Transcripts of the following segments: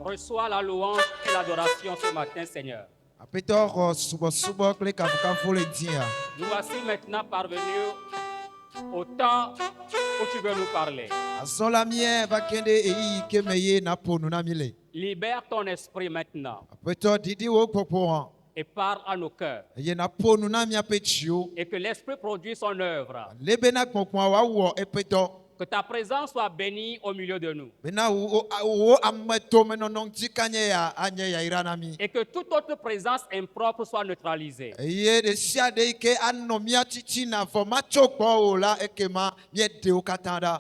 Reçois la louange et l'adoration ce matin, Seigneur. Nous voici maintenant parvenus au temps où tu veux nous parler. Libère ton esprit maintenant et parle à nos cœurs. Et que l'esprit produise son œuvre. Que ta présence soit bénie au milieu de nous. Et que toute autre présence impropre soit neutralisée.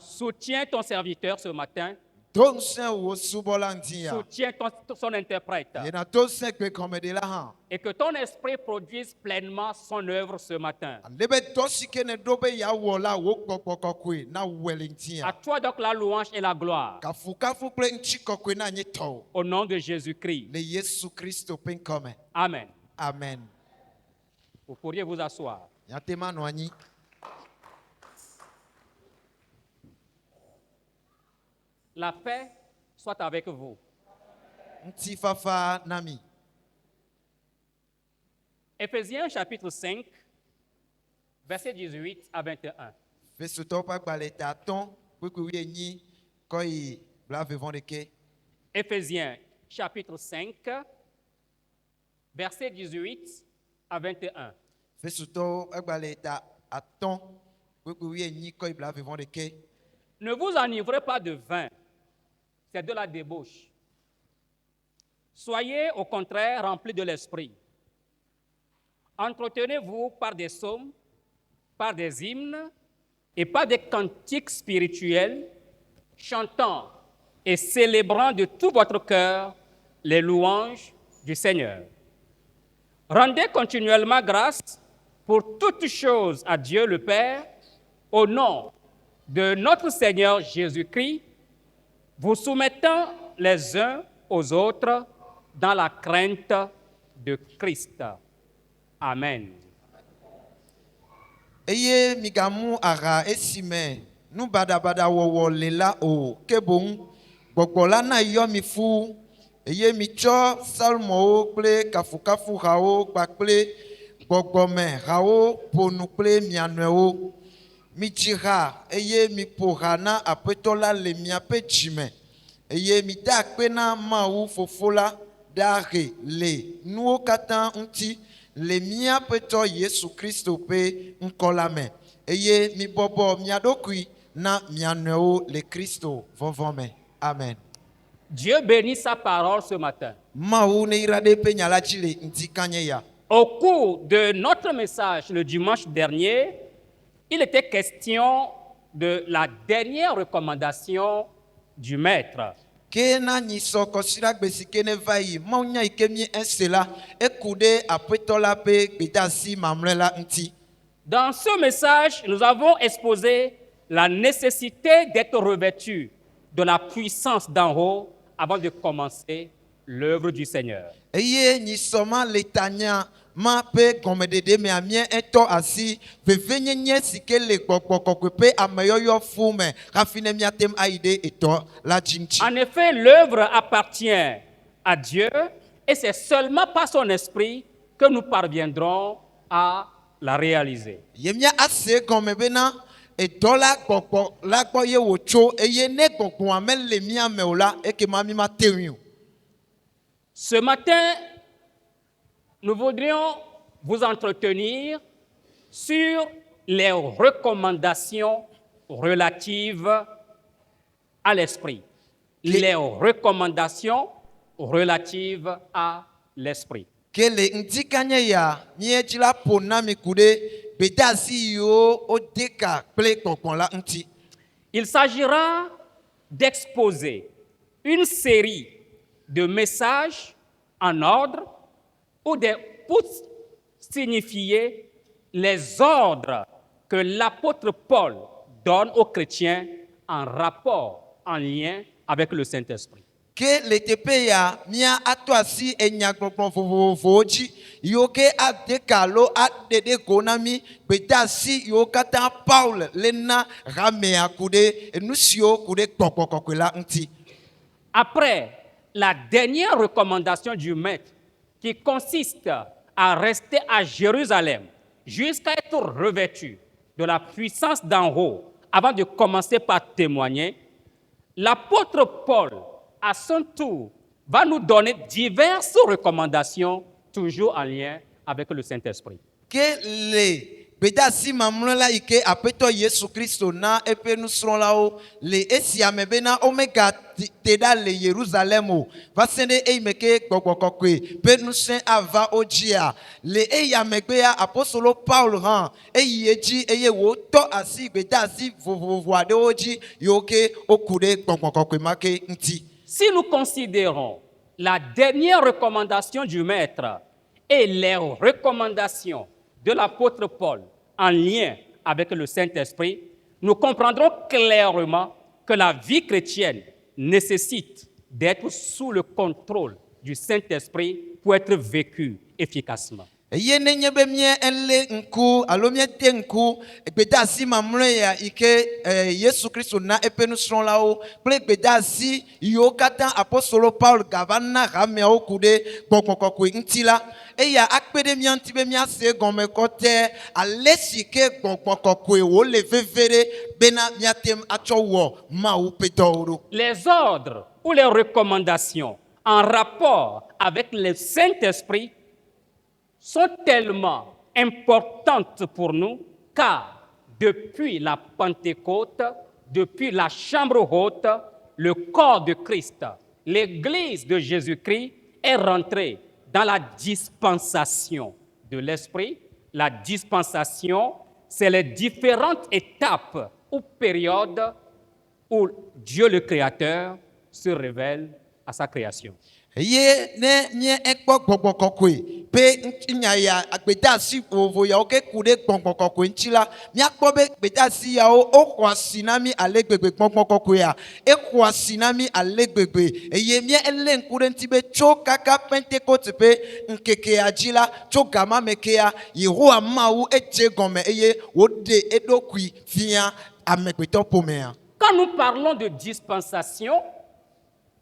Soutiens ton serviteur ce matin. Soutiens son interprète. Et que ton esprit produise pleinement son œuvre ce matin. À toi donc la louange et la gloire. Au nom de Jésus-Christ. Amen. Amen. Vous pourriez vous asseoir. La paix soit avec vous. Éphésiens chapitre 5, versets 18 à 21. Éphésiens chapitre 5, versets 18 à 21. Ne vous enivrez pas de vin, c'est de la débauche. Soyez au contraire remplis de l'esprit. Entretenez-vous par des psaumes, par des hymnes et par des cantiques spirituels, chantant et célébrant de tout votre cœur les louanges du Seigneur. Rendez continuellement grâce pour toutes choses à Dieu le Père, au nom de notre Seigneur Jésus-Christ, vous soumettant les uns aux autres dans la crainte de Christ. Amen. Eye migamu ara esime nu badabada wowo lela o kebon gbogbola na yo mi fu eye mi cho salmo kple kafukafu hawo kpakple gbogbome hawo ponu kple mianuewo mi dziha eye mi poha na apetola le miape dzime eye mi da akpe na Mawu fofola dahe le nuwo katã ŋuti le miaƒe tɔ Yesu Kristo ƒe ŋkɔ la me eye mi bɔbɔ mia ɖokui na mia nɔewo le Kristo vɔvɔ me. Amen. Dieu bénit sa parole ce matin. Mawu ne yra ɖe ƒe nya la dzi le ŋdi kanye ya. Au cours de notre message le dimanche dernier, il était question de la dernière recommandation du Maître. Ke na nyisɔ kɔsira gbesi ke ne va yi mawu nya yi ke mi ese la eku ɖe aƒetɔ la ƒe gbedeasi mamlɛ la ŋuti. Dans ce message, nous avons exposé la nécessité d'être revêtu de la puissance d'en haut avant de commencer l'œuvre du Seigneur. Eye nyisɔma le tanya ma ƒe gɔmeɖeɖe me amie etɔ asi vevenyenye si ke le gbɔgbɔ kɔkɔe ƒe ameyɔyɔ fu me hafi ne miatem ayi ɖe etɔ la dzi ŋuti. En effet, l'œuvre appartient à Dieu et c'est seulement par son esprit que nous parviendrons à la réaliser. Yemia ase gɔme bena etɔ la gbɔgbɔ la gbɔ ye wòtso eye ne gbɔgbɔa mele mia me o la eke ma mi ma te ŋui o. Ce matin, nous voudrions vous entretenir sur les recommandations relatives à l'esprit. Les recommandations relatives à l'esprit. Ke le ŋdi kanye ya miedzra ƒo na mi ku ɖe gbedeasi yiwo wodeka kple gbɔgbɔ la ŋuti. Il s'agira d'exposer une série de messages en ordre pour signifier les ordres que l'apôtre Paul donne aux chrétiens en rapport, en lien avec le Saint-Esprit. ke le teƒe ya mía atɔ asi enyagbɔgblɔ vovovowo dzi yiwo ke ade ka alo aɖe ɖe go na mí gbedeasi yiwo katã Paul le na hamea ku ɖe enu siwo ku ɖe gbɔgbɔ kɔkɔe la ŋuti. Après la dernière recommandation du maître qui consiste à rester à Jérusalem jusqu'à être revêtu de la puissance d'en haut avant de commencer par témoigner, l'apôtre Paul, à son tour, va nous donner diverses recommandations, toujours en lien avec le Saint-Esprit. Ke le gbedeasi mamlɛ la yi ke aƒetɔ Yesu Kristo na eƒe nusrɔ̃lawo le esia me bena womegate ɖa le Yerusalem o va se ɖe eyime ke gbɔgbɔ kɔkɔe ƒe ŋusẽ ava wo dzia. Le eya megbea apostolo Paul hã eyi edzi eye wòtɔ asi gbedeasi vovovo aɖewo dzi yiwo ke woku ɖe gbɔgbɔ kɔkɔe ma ke ŋuti. Si nous considérons la dernière recommandation du maître et les recommandations de l'apôtre Paul en lien avec le Saint-Esprit, nous comprendrons clairement que la vie chrétienne nécessite d'être sous le contrôle du Saint-Esprit pour être vécue efficacement. Eye nenye be mía ele ŋku alo míete ŋku gbedeasi mamlɛ ya yi ke Yesu Kristo na eƒe nusrɔ̃lawo kple gbedeasi yiwo katã apostolo Paul gava na hameawo ku ɖe gbɔgbɔ kɔkɔe ŋuti la, eya akpe ɖe mía ŋuti be míase gɔme kɔtɛ ale si ke gbɔgbɔ kɔkɔe wòle veve ɖe bena míate atsɔ wɔ Mawu ƒe dɔwo ɖo. Les ordres ou les recommandations en rapport avec le Saint-Esprit sont tellement importantes pour nous car depuis la Pentecôte, depuis la chambre haute, le corps de Christ, l'Église de Jésus-Christ est rentré dans la dispensation de l'Esprit. La dispensation, c'est les différentes étapes ou périodes où Dieu le Créateur se révèle à sa création. Eye ne mía ekpɔ gbɔgbɔ kɔkɔe pe nya ya gbedeasi vovovo yawo ke ku ɖe gbɔgbɔ kɔkɔe ŋuti la, míakpɔ be gbedeasi yawo woxɔ asi na mí ale gbegbe. Gbɔgbɔ kɔkɔea exɔ asi na mí ale gbegbe eye mía ele ŋku ɖe ŋuti be tso kaka Pentecote ƒe ŋkekea dzi la, tso gama me kea Yehowa Mawu edze gɔme eye wòɖe eɖokui fia amegbetɔ ƒomea. Quand nous parlons de dispensation,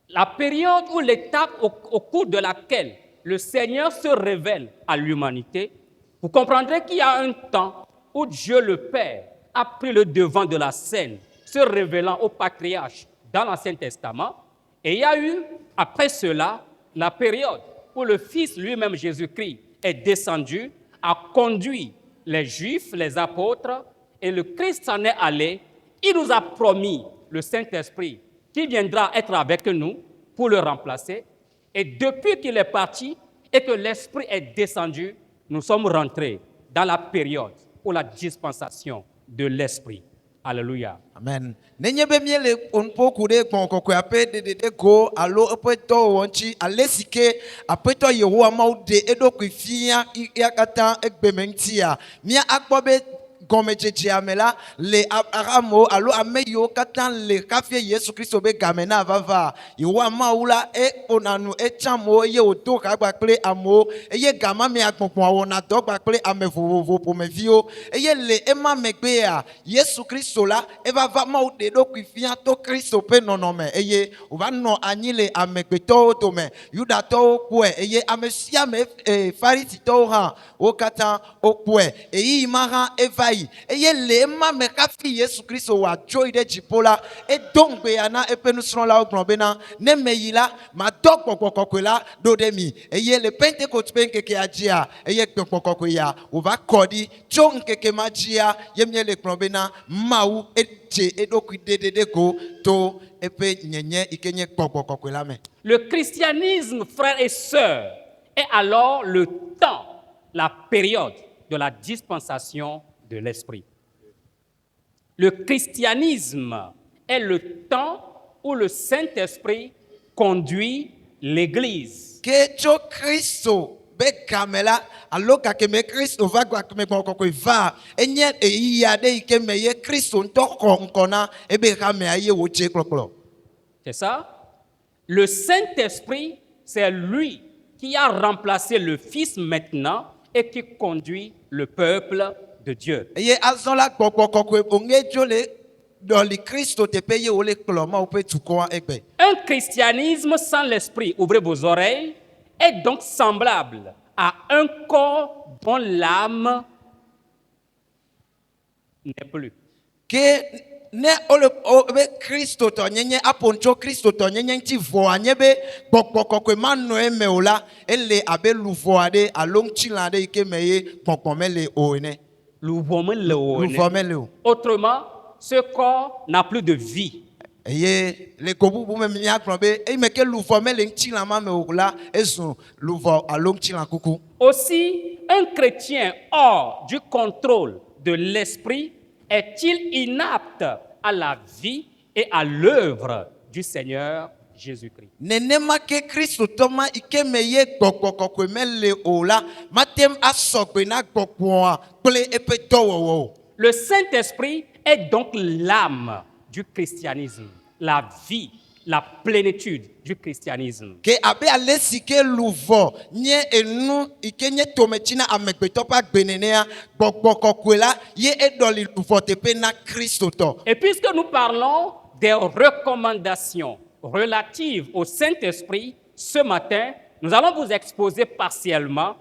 la période ou l'étape au cours de laquelle le Seigneur se révèle à l'humanité, vous comprendrez qu'il y a un temps où Dieu le Père a pris le devant de la scène, se révélant aux patriarches dans l'Ancien Testament, et il y a eu, après cela, la période où le Fils lui-même, Jésus-Christ, est descendu, a conduit les Juifs, les apôtres, et le Christ s'en est allé. Il nous a promis le Saint-Esprit qui viendra être avec nous pour le remplacer. Et depuis qu'il est parti et que l'Esprit est descendu, nous sommes rentrés dans la période ou la dispensation de l'Esprit. Alléluia. Amen. Nenye be míele ƒo ku ɖe gbɔ̃ kɔkɔea ƒe ɖeɖeɖe go alo eƒe dɔwɔwɔ ŋuti ale si ke aƒetɔ Yehowa Mawu ɖe eɖokui fia ya katã egbeme ŋutia, mía akpɔ be gɔmedzedzea me la le amewo alo ame yiwo katã le hafi Yesu Kristo be game na vava Yehowa Mawu la eƒona nu etsã amewo eye wòdo ha kpakple amewo eye gama me agbɔgbɔa wɔna dɔ kpakple ame vovovo ƒomeviwo eye le ema megbea Yesu Kristo la eva va Mawu ɖe eɖokui fia to Kristo ƒe nɔnɔme eye wòva nɔ anyi le amegbetɔwo dome. Yudatɔwo kpɔe eye ame sia ame Farisitɔwo hã wo katã wokpɔe. Eyi ma hã eva yi eye le ema me hafi Yesu Kristo wòadzo yi ɖe dziƒo la edo ŋgbea na eƒe nusrɔ̃lawo gblɔ bena ne meyi la madɔ gbɔgbɔ kɔkɔe la ɖo ɖe mi eye le Pentecote ƒe ŋkekea dzia eye gbɔgbɔ kɔkɔe ya wòva kɔ ɖi tso ŋkeke ma dzia ye míele gblɔ bena Mawu edze eɖokui ɖeɖeɖe go to eƒe nyenye yi ke nye gbɔgbɔ kɔkɔe la me. Le christianisme, frères et sœurs, est alors le temps, la période de la dispensation de l'Esprit. Le christianisme est le temps où le Saint-Esprit conduit l'Église. Ke tso Kristo be game la alo gake me Kristo va gbɔgbɔ kɔkɔe va enye eyi aɖe yi ke me ye Kristo ŋutɔ xɔ ŋkɔ na ebe hamea ye wòdze kplɔkplɔ. C'est ça? Le Saint-Esprit, c'est lui qui a remplacé le Fils maintenant et qui conduit le peuple de Dieu. eye azɔ la gbɔgbɔ kɔkɔe onge dzo le dɔli kristo teƒe ye wòle kplɔ ma woƒe dukɔa egbe. Un christianisme sans l'Esprit, ouvrez vos oreilles, est donc semblable à un corps dont l'âme n'est plus. Ke ne be kristotɔ nyenye apontso kristotɔ nyenye ŋuti vɔa nye be gbɔgbɔ kɔkɔe ma nɔ eme o la ele abe luvɔ aɖe alo ŋutilã aɖe yi ke me ye gbɔgbɔ mele o ene. Luvɔ mele o. Autrement, ce corps n'a plus de vie. Eye le go bubu me miagblɔ be eyi me ke luvɔ mele ŋutilã ma me o la ezu luvɔ alo ŋutilã kuku. Aussi, un chrétien hors du contrôle de l'esprit est-il inapte à la vie et à l'œuvre du Seigneur Jésus-Christ? Nenema ke kristotɔ ma yi ke me ye gbɔgbɔ kɔkɔe mele o la matem asɔgbe na gbɔgbɔa kple eƒe dɔwɔwɔ o. Le Saint-Esprit est donc l'âme du christianisme, la vie, la plénitude du christianisme. Ke abe ale si ke luvɔ nye enu yi ke nye tometsina amegbetɔ ƒe agbe nenea gbɔgbɔ kɔkɔe la ye eɖɔli luvɔ teƒe na kristotɔ. Et puisque nous parlons des recommandations relatives au Saint-Esprit, ce matin, nous allons vous exposer partiellement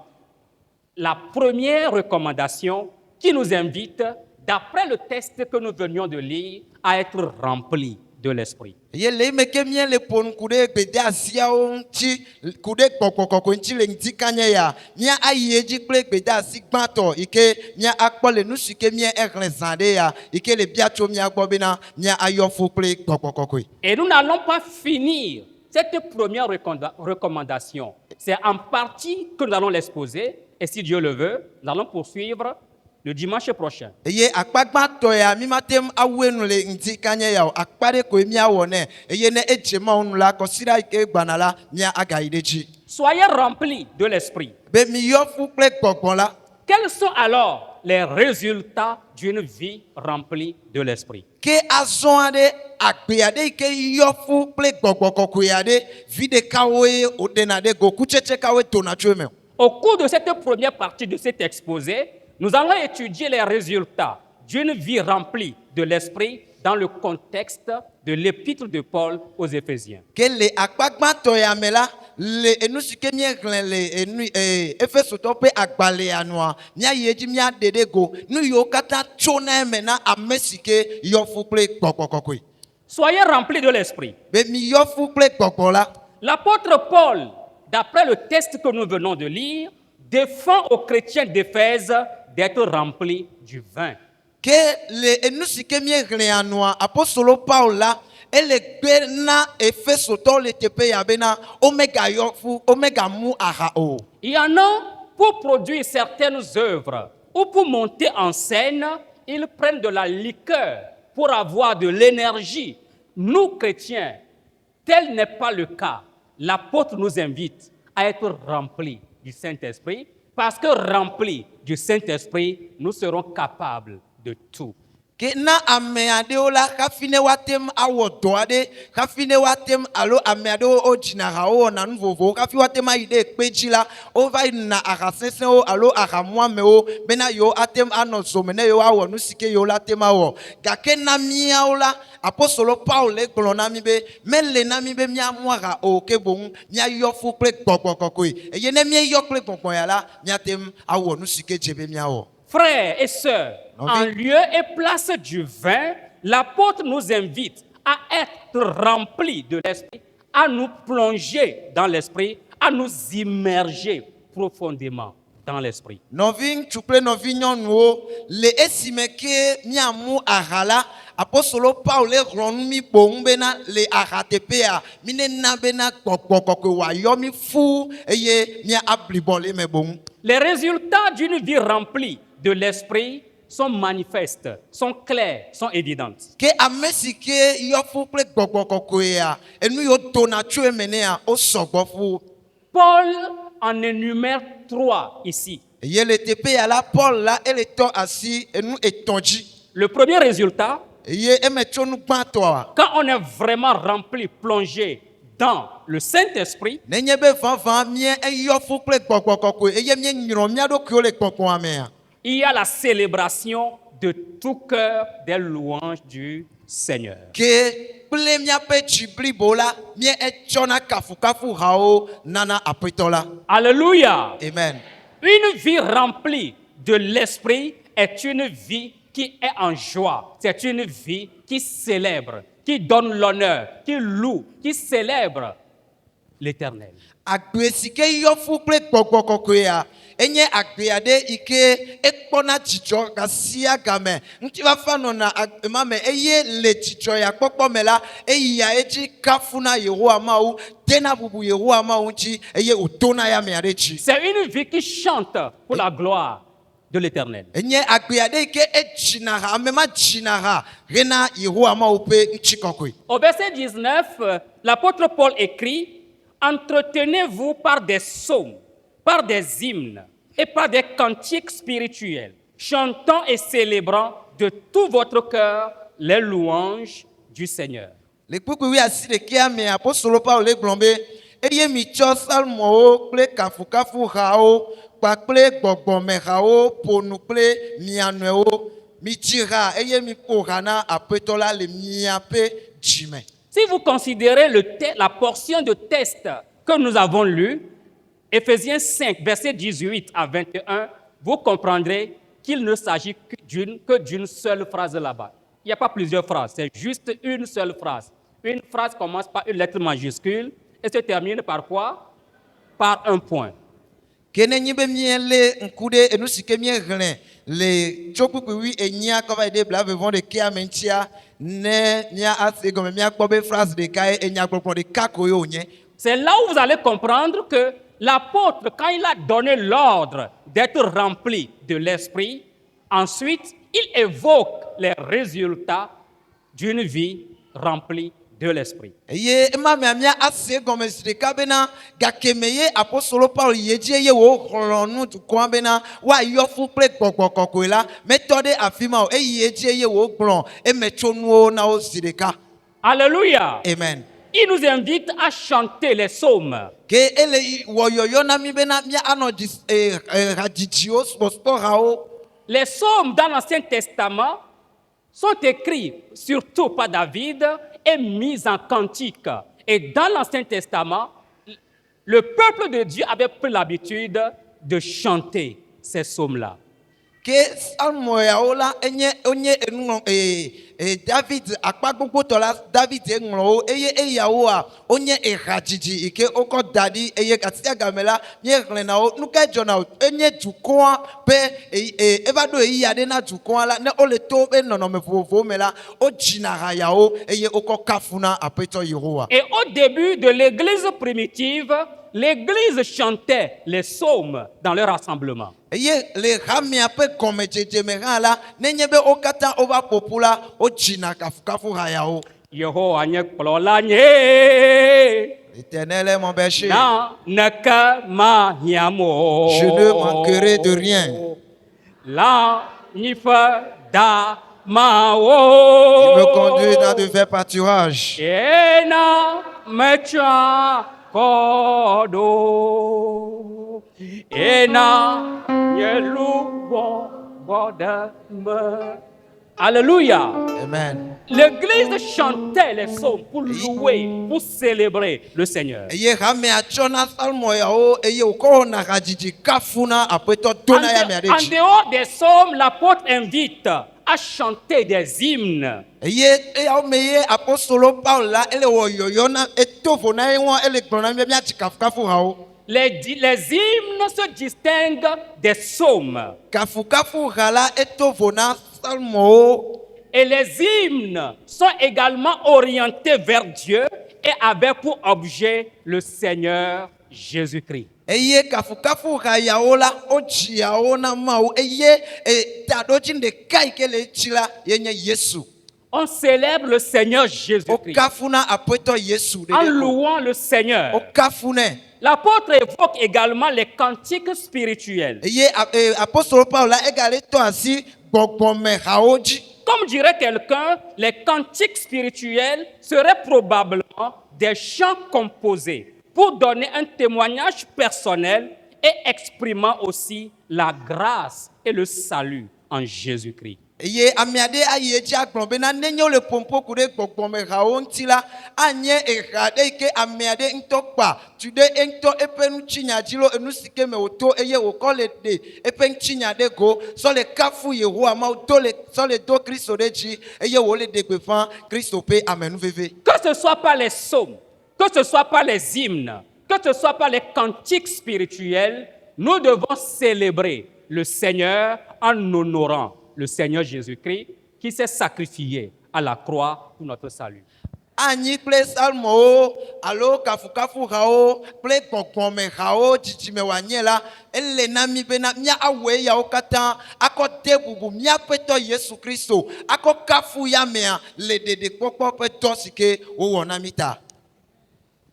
la première recommandation qui nous invite, d'après le texte que nous venions de lire, à être remplis de l'Esprit. Ye le me ke mie le ƒo ŋku ɖe gbede asiawo ŋuti ku ɖe gbɔgbɔ kɔkɔe ŋuti le ŋdi kanye ya mía ayi edzi kple gbede asi gbãtɔ yi ke mía akpɔ le nu si ke mía exlẽ zã ɖe ya yi ke le bia tso mía gbɔ bena mía ayɔ fu kple gbɔgbɔ kɔkɔe. Et nous n'allons pas finir cette première recommandation. C'est en partie que nous allons l'exposer. Et si Dieu le veut, nous allons poursuivre le dimanche prochain. Eye akpa gbãtɔ ya mi ma tem awue nu le ŋdi kanye ya o akpa ɖe koe mía wɔ nɛ eye ne edze ma wo nu la kɔsiɖa yi ke gbana la mía agayi ɖe dzi. Soyez remplis de l'Esprit. Be mi yɔ fu kple gbɔgbɔ la. Quels sont alors les résultats d'une vie remplie de l'Esprit? Ke azɔ aɖe agbe aɖe yi ke yɔ fu kple gbɔgbɔ kɔkɔe aɖe vi ɖekawoe woɖena ɖe go kutsetse kawoe tona tso eme. Au cours de cette première partie de cet exposé, nous allons étudier les résultats d'une vie remplie de l'Esprit dans le contexte de l'épître de Paul aux Éphésiens. Ke le akpa gbãtɔ ya me la le enu si ke míexlẽ le enu Efesotɔwo ƒe agbalẽa nua míayi edzi míaɖe ɖe go nu yiwo katã tsona eme na ame si ke yɔ fu kple gbɔgbɔ kɔkɔe. Soyez remplis de l'Esprit. Be mi yɔ fu kple gbɔgbɔ la. L'apôtre Paul, d'après le texte que nous venons de lire, défend aux chrétiens d'Éphèse d'être remplis du vin. Ke le enu si ke míexlẽa nua apostolo Paul la ele gbe na Efesotɔwo le teƒe ya bena omega yɔ fu omega mu aha o. Il y en a pour produire certaines œuvres ou pour monter en scène, ils prennent de la liqueur pour avoir de l'énergie. Nous, chrétiens, tel n'est pas le cas. L'apôtre nous invite à être remplis du Saint-Esprit, parce que remplis du Saint-Esprit, nous serons capables de tout. Ke na ame aɖewo la hafi ne woatem awɔ dɔ aɖe hafi ne woatem alo ame aɖewo wodzina ha wowɔna nu vovovowo hafi woatem ayi ɖe kpe dzi la wova yina aha sesẽwo alo aha muamewo bena yewo atem anɔ zome ne yewo awɔ nu si ke yewo la tem awɔ gake na míawo la apostolo Paul le gblɔ na mi be mele na mi be míamu aha o ke boŋ míayɔ fu kple gbɔgbɔ kɔkɔe eye ne míeyɔ kple gbɔgbɔ ya la míatem awɔ nu si ke dze be míawɔ. Frères et sœurs, en lieu et place du vin, l'apôtre nous invite à être remplis de l'Esprit, à nous plonger dans l'Esprit, à nous immerger profondément dans l'Esprit. Nɔvi ŋutsu kple nɔvi nyɔnuwo le esime ke míamu aha la apostolo Paul le ɣlɔ nu mi boŋ bena le aha teƒea mi nena bena gbɔgbɔ kɔkɔe wòayɔ mi fu eye mía ablibɔ le me boŋ. Les résultats d'une vie remplie de l'Esprit sont manifestes, sont clairs, sont évidentes. Ke ame si ke yɔ fu kple gbɔgbɔ kɔkɔea enu yiwo tona tso eme nea wo sɔgbɔ fu. Paul en énumère 3 ici. Eye le teƒe ya la Paul la ele tɔ asi enu etɔ̃ dzi. Le premier résultat, Eye eme tso nu gbãtɔa. quand on est vraiment rempli, plongé dans le Saint-Esprit, nenye be vava mie eyɔ fu kple gbɔgbɔ kɔkɔe eye mie nyrɔ mia ɖokuiwo le gbɔgbɔa mea. il y a la célébration de tout cœur des louanges du Seigneur. Ke kple miaƒe tsi blibo la mie etsɔna kafukafu hawo nana aƒetɔ la. Alléluia. Amen. Une vie remplie de l'Esprit est une vie qui est en joie. C'est une vie qui célèbre, qui donne l'honneur, qui loue, qui célèbre l'Éternel. Agbe si ke yɔ fu kple gbɔgbɔ kɔkɔea enye agbe aɖe yi ke ekpɔna dzidzɔ gasia game ŋuti va fa nɔna ma me eye le dzidzɔ ya kpɔkpɔ me la eyia edzi kafuna Yehowa Mawu dena bubu Yehowa Mawu ŋuti eye wòdona ya mea ɖe dzi. C'est une vie qui chante pour la gloire de l'Éternel. Enye agbe aɖe yi ke edzina ha ame ma dzina ha hena Yehowa Mawu ƒe ŋuti kɔkɔe. Au verset 19, l'apôtre Paul écrit: entretenez-vous par des psaumes, par des hymnes et par des cantiques spirituels, chantant et célébrant de tout votre cœur les louanges du Seigneur. Le kpukpui asi ɖekea me apostolo Paulo le gblɔm be eye mitsɔ salmowo kple kafukafu hawo kpakple gbɔgbɔme hawo ƒonu kple mia nɔewo mitsi ha eye miƒo ha na aƒetɔ la le miaƒe dzime. Si vous considérez la portion de texte que nous avons lue, Éphésiens 5, versets 18 à 21, vous comprendrez qu'il ne s'agit que d'une seule phrase là-bas. Il n'y a pas plusieurs phrases, c'est juste une seule phrase. Une phrase commence par une lettre majuscule et se termine par quoi? Par un point. Ke nenye be miele ŋku ɖe enu si ke miehlẽ le tso kpukpui enyia kɔ va yi ɖe blavevɔ ɖekea me ŋutia ne mia ase gɔme miakpɔ be phrase ɖeka ye enyagbɔgblɔ ɖeka koe wònye. C'est là où vous allez comprendre que l'apôtre, quand il a donné l'ordre d'être rempli de l'Esprit, ensuite, il évoque les résultats d'une vie remplie de l'Esprit. Eye ema mea mia ase gɔme zi ɖeka bena gakeme ye apostolo Paulo yi edzi eye wòxlɔ̃ nu dukɔa bena woayɔ fu kple gbɔgbɔ kɔkɔe la metɔ ɖe afi ma o eyi edzi eye wògblɔ emetsonuwo na wo zi ɖeka. Alléluia. Amen. Il nous invite à chanter les psaumes. Ke ele wɔyɔyɔ na mi bena mia anɔ hadzidziwo spɔspɔhawo. Les psaumes dans l'Ancien Testament sont écrits surtout par David et mis en cantique. Et dans l'Ancien Testament, le peuple de Dieu avait pris l'habitude de chanter ces psaumes-là. Ke salmoyawo la onye enu David akpa gbogbo la David eŋlɔ wo eye eyawoa onye ehadzidzi yi ke wokɔ da ɖi eye gatia game la míexlẽna wo nu ka dzɔna o enye dukɔa be eva ɖo eyi aɖe na dukɔa la ne wole to woƒe nɔnɔme vovovowo me la wodzina hayawo eye wokɔ kafuna aƒetɔ Yehowa. Et au début de l'église primitive, l'église chantait les psaumes dans leur rassemblement. Eye le hamia ƒe gɔmedzedze me hã la nenye be wo katã wova ƒoƒu la wodzina kafukafu hayawo. Yehowa nye kplɔla nye. L'Éternel est mon berger. Na neke mahiãm o. Je ne manquerai de rien. La nyiƒe da Il mawo. me conduit dans de verts pâturages. Ena metsɔa kɔ ɖo. Ena nye lugbɔ gbɔ ɖe me. Alléluia. Amen. L'église chantait les psaumes pour louer, pour célébrer le Seigneur. Eye hamea tsɔna salmoyawo eye wòkɔ wɔna hadzidzi kafuna aƒetɔ En, dona ya mea ɖe en dzi. dehors des psaumes, l'apôtre invite à chanter des hymnes. Eye eyawo me ye apostolo Paulo la ele wɔ yɔyɔ na eto vo na ye ŋua ele gblɔ na mi be miatsi kafukafu hawo. Les hymnes se distinguent des psaumes. Kafukafu ha la eto vo na salmowo. Et les hymnes sont également orientés vers Dieu et avec pour objet le Seigneur Jésus-Christ. Eye kafukafu ha yawo la wodziawo na Mawu eye taɖodzi ɖeka yi ke le etsi la yenye Yesu. On célèbre le Seigneur Jésus-Christ Okafuna aƒetɔ Yesu en ɖeɖe ko. louant le Seigneur. Okafunɛ. L'apôtre évoque également les cantiques spirituels. Eye apostolo Paulo la egale tɔ asi gbɔgbɔme hawo dzi. Comme dirait quelqu'un, les cantiques spirituels seraient probablement des chants composés pour donner un témoignage personnel et exprimant aussi la grâce et le salut en Jésus-Christ. eye ame aɖe ayi edzi agblɔ bena nenye wole ƒoƒoku ɖe gbɔgbɔmehawo ŋuti la anye eha ɖe yi ke ame aɖe ŋutɔ kpa tu ɖe eŋutɔ eƒe ŋutinya dzi lo enu si ke me wòto eye wòkɔ le ɖe eƒe ŋutinya ɖe go sɔ le kafu yehowa mawu sɔ le do kristo ɖe dzi eye wòle ɖe gbeƒã kristo ƒe amenuveve. Que ce soit par les psaumes, que ce soit par les hymnes, que ce soit par les cantiques spirituels, nous devons célébrer le Seigneur en honorant le Seigneur Jésus-Christ qui s'est sacrifié à la croix pour notre salut. Anyi kple salmowo alo kafukafuhawo kple gbɔgbɔmehawo dzidzimewoanye la ele na mi bena mía awɔ eyawo katã akɔ de bubu míaƒe tɔ Yesu Kristo akɔ kafu ya mea le ɖeɖekpɔkpɔ ƒe dɔ si ke wowɔ na mi ta.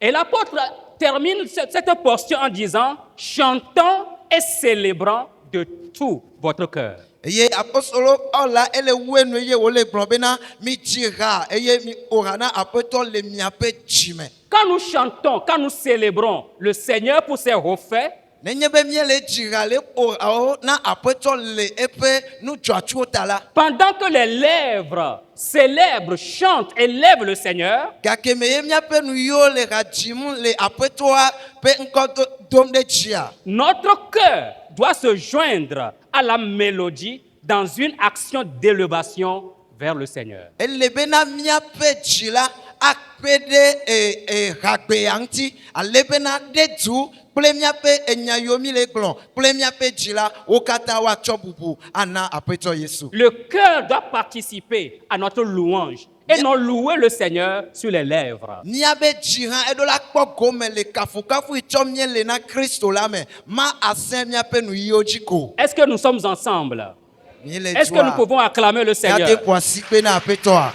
Et l'apôtre termine cette portion en disant « Chantons et célébrant de tout votre cœur ». Eye apostolo ɔla ele wue nu eye wòle gblɔ bena mi dzi ha eye mi ƒoha na aƒetɔ le miaƒe dzime. Quand nous chantons, quand nous célébrons le Seigneur pour ses hauts faits, nenye be míele dzi ha le ƒohawo na aƒetɔ le eƒe nu dzɔatsuwo ta la. pendant que les lèvres célèbrent, chantent et lèvent le Seigneur, gake me ye míaƒe nu yiwo le ha dzim le aƒetɔa ƒe ŋkɔ dom ɖe dzia. notre cœur doit se joindre à la mélodie dans une action d'élévation vers le Seigneur. Ele bena míaƒe dzi la akpe ɖe hagbea ŋuti ale bena ɖe du kple míaƒe enya yiwo mi le gblɔ kple míaƒe dzi la wo katã woatsɔ bubu ana aƒetɔ Yesu. Le cœur doit participer à notre louange et non louer le Seigneur sur les lèvres. Míabe dzi hã eɖo la kpɔ gome le kafukafu yi tsɔ míele na Kristo la me ma asẽ míaƒe nuyiwo dzi ko. Est-ce que nous sommes ensemble? Míele Est-ce que nous dzua pouvons acclamer le Seigneur? míate ƒo asikpe na aƒetɔa.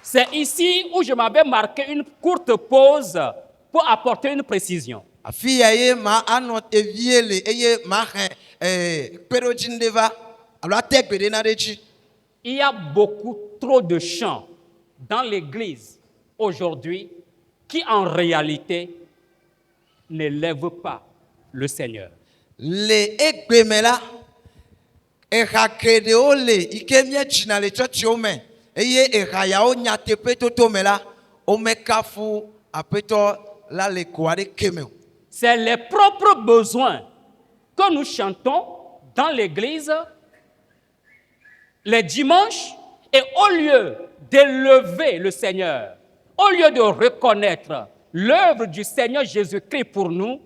C'est ici où je m'avais marqué une courte pause pour apporter une précision. Afi ya ye ma anɔ evie le eye ma xe kpeɖodzi ŋɖe va alo ate gbe ɖe na ɖe dzi. Il y a beaucoup trop de chants dans l'Église aujourd'hui qui en réalité n'élèvent pas le Seigneur. Le egbe me la eha geɖewo le yi ke míedzina le tsɔtsiwo me eye eha yawo nyateƒe toto me la womekafu aƒetɔ la le ko aɖeke me o. C'est les propres besoins que nous chantons dans l'église les dimanches et au lieu d'élever le Seigneur, au lieu de reconnaître l'œuvre du Seigneur Jésus-Christ pour nous,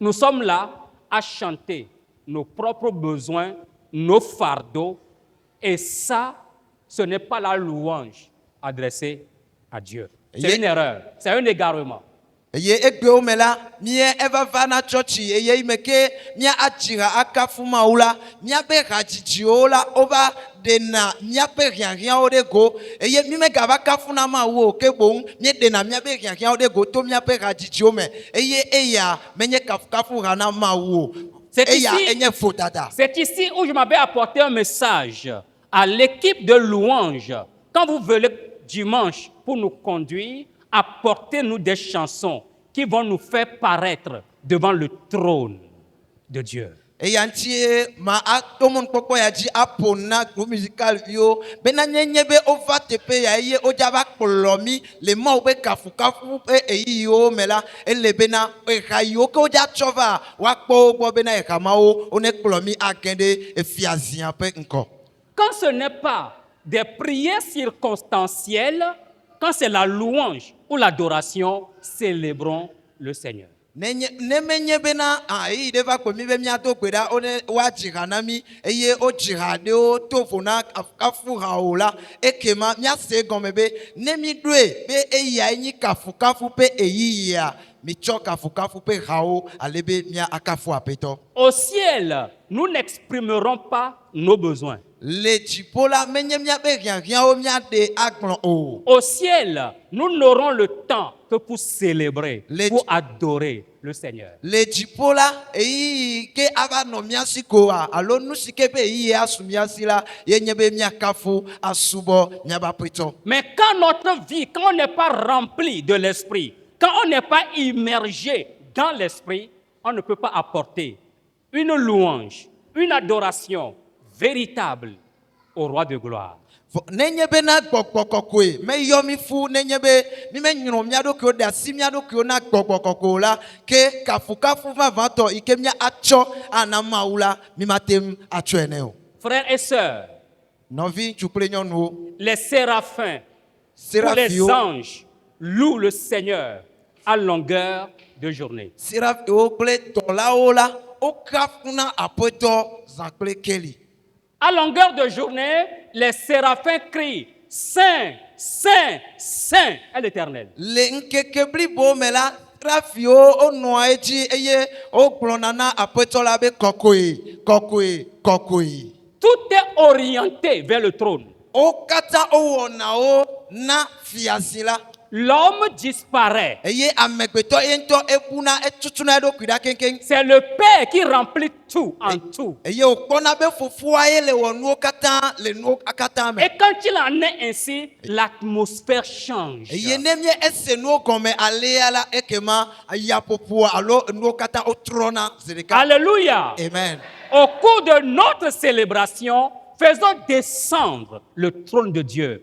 nous sommes là à chanter nos propres besoins, nos fardeaux, et ça, ce n'est pas la louange adressée à Dieu. C'est une erreur, c'est un égarement. Eye egbewo me la mie eva va na tsɔtsi eye yi me ke mía atsi ha akafu Mawu la míaƒe hadzidziwo la wova ɖena míaƒe hiahiãwo ɖe go eye mi megava kafu na Mawu o ke boŋ míeɖena míaƒe hiahiãwo ɖe go to míaƒe hadzidziwo me eye eya menye kafukafu ha na Mawu o eya enye vodada. C'est ici où je m'avais apporté un message à l'équipe de louange. Quand vous venez dimanche pour nous conduire, apportez-nous des chansons qui vont nous faire paraître devant le trône de Dieu. Eya ŋuti ye ma atomɔnukpɔkpɔ ya dzi aƒo na groupe musical viwo bena nye be wova teƒe ya eye wodza va kplɔ mi le Mawu ƒe kafukafu ƒe eyiyiwo me la ele bena eha yiwo ke wodza tsɔ va woakpɔ wo gbɔ bena eha mawo wone kplɔ mi age ɖe efiazia ƒe ŋkɔ. Quand ce n'est pas des prières circonstancielles, quand c'est la louange ou l'adoration, célébrons le Seigneur. Ne menye bena eyi ɖe va kpe mi be míado gbe ɖa wone woadzi ha na mi eye wodzi ha ɖewo to vo na kafukafu hawo la ekema míase gɔme be ne mi ɖoe be eyae nyi kafukafu ƒe eyiyia mitsɔ kafukafu ƒe hawo ale be mía akafu aƒetɔ. Au ciel, nous n'exprimerons pas nos besoins. Le dziƒo la menye míaƒe hiahiãwo míaɖe agblɔ o. Au ciel, nous n'aurons le temps que pour célébrer, Les- pour adorer le Seigneur. Le dziƒo la eyi ke ava nɔ mía si koa alo nu si ke be eyi asu mía si la ye nye be míakafu asubɔ míaƒe Aƒetɔ. Mais quand notre vie, quand on n'est pas rempli de l'esprit, quand on n'est pas immergé dans l'esprit, on ne peut pas apporter une louange, une adoration véritable au roi de gloire. Nenye be na gbɔgbɔ kɔkɔe meyɔ mi fu nenye be mi menyrɔ mía ɖokuiwo ɖe asi mía ɖokuiwo na gbɔgbɔ kɔkɔe o la ke kafukafu vavãtɔ yi ke mía atsɔ ana Mawu la mi mate ŋu atsɔe nɛ o. Frères et sœurs, Nɔvi ŋutsu kple nyɔnuwo, les séraphins, ou les serafiwo, anges louent le Seigneur à longueur de journée. serafiwo kple dɔlawo la wokafuna Aƒetɔ zã kple keli. À longueur de journée, les séraphins crient Saint, Saint, Saint est l'Éternel. Le ŋkeke blibo me la, serafiwo wonɔa edzi eye wogblɔna na Aƒetɔ la be kɔkɔe, kɔkɔe, kɔkɔe. Tout est orienté vers le trône. Wo katã wowɔna wo na fiazi la. L'homme disparaît. Eye amegbetɔ ye ŋutɔ ebuna etutuna eɖokui ɖa keŋkeŋ. C'est le Père qui remplit tout en tout. Eye wòkpɔna be fofoa ye le wɔ nuwo katã le nuwo katã me. Et quand il en est ainsi, l'atmosphère change. Eye ne mie ese nuwo gɔme alea la ekema yaƒoƒo alo nuwo katã wotrɔna zi ɖeka. Alléluia. Amen. Au cours de notre célébration, faisons descendre le trône de Dieu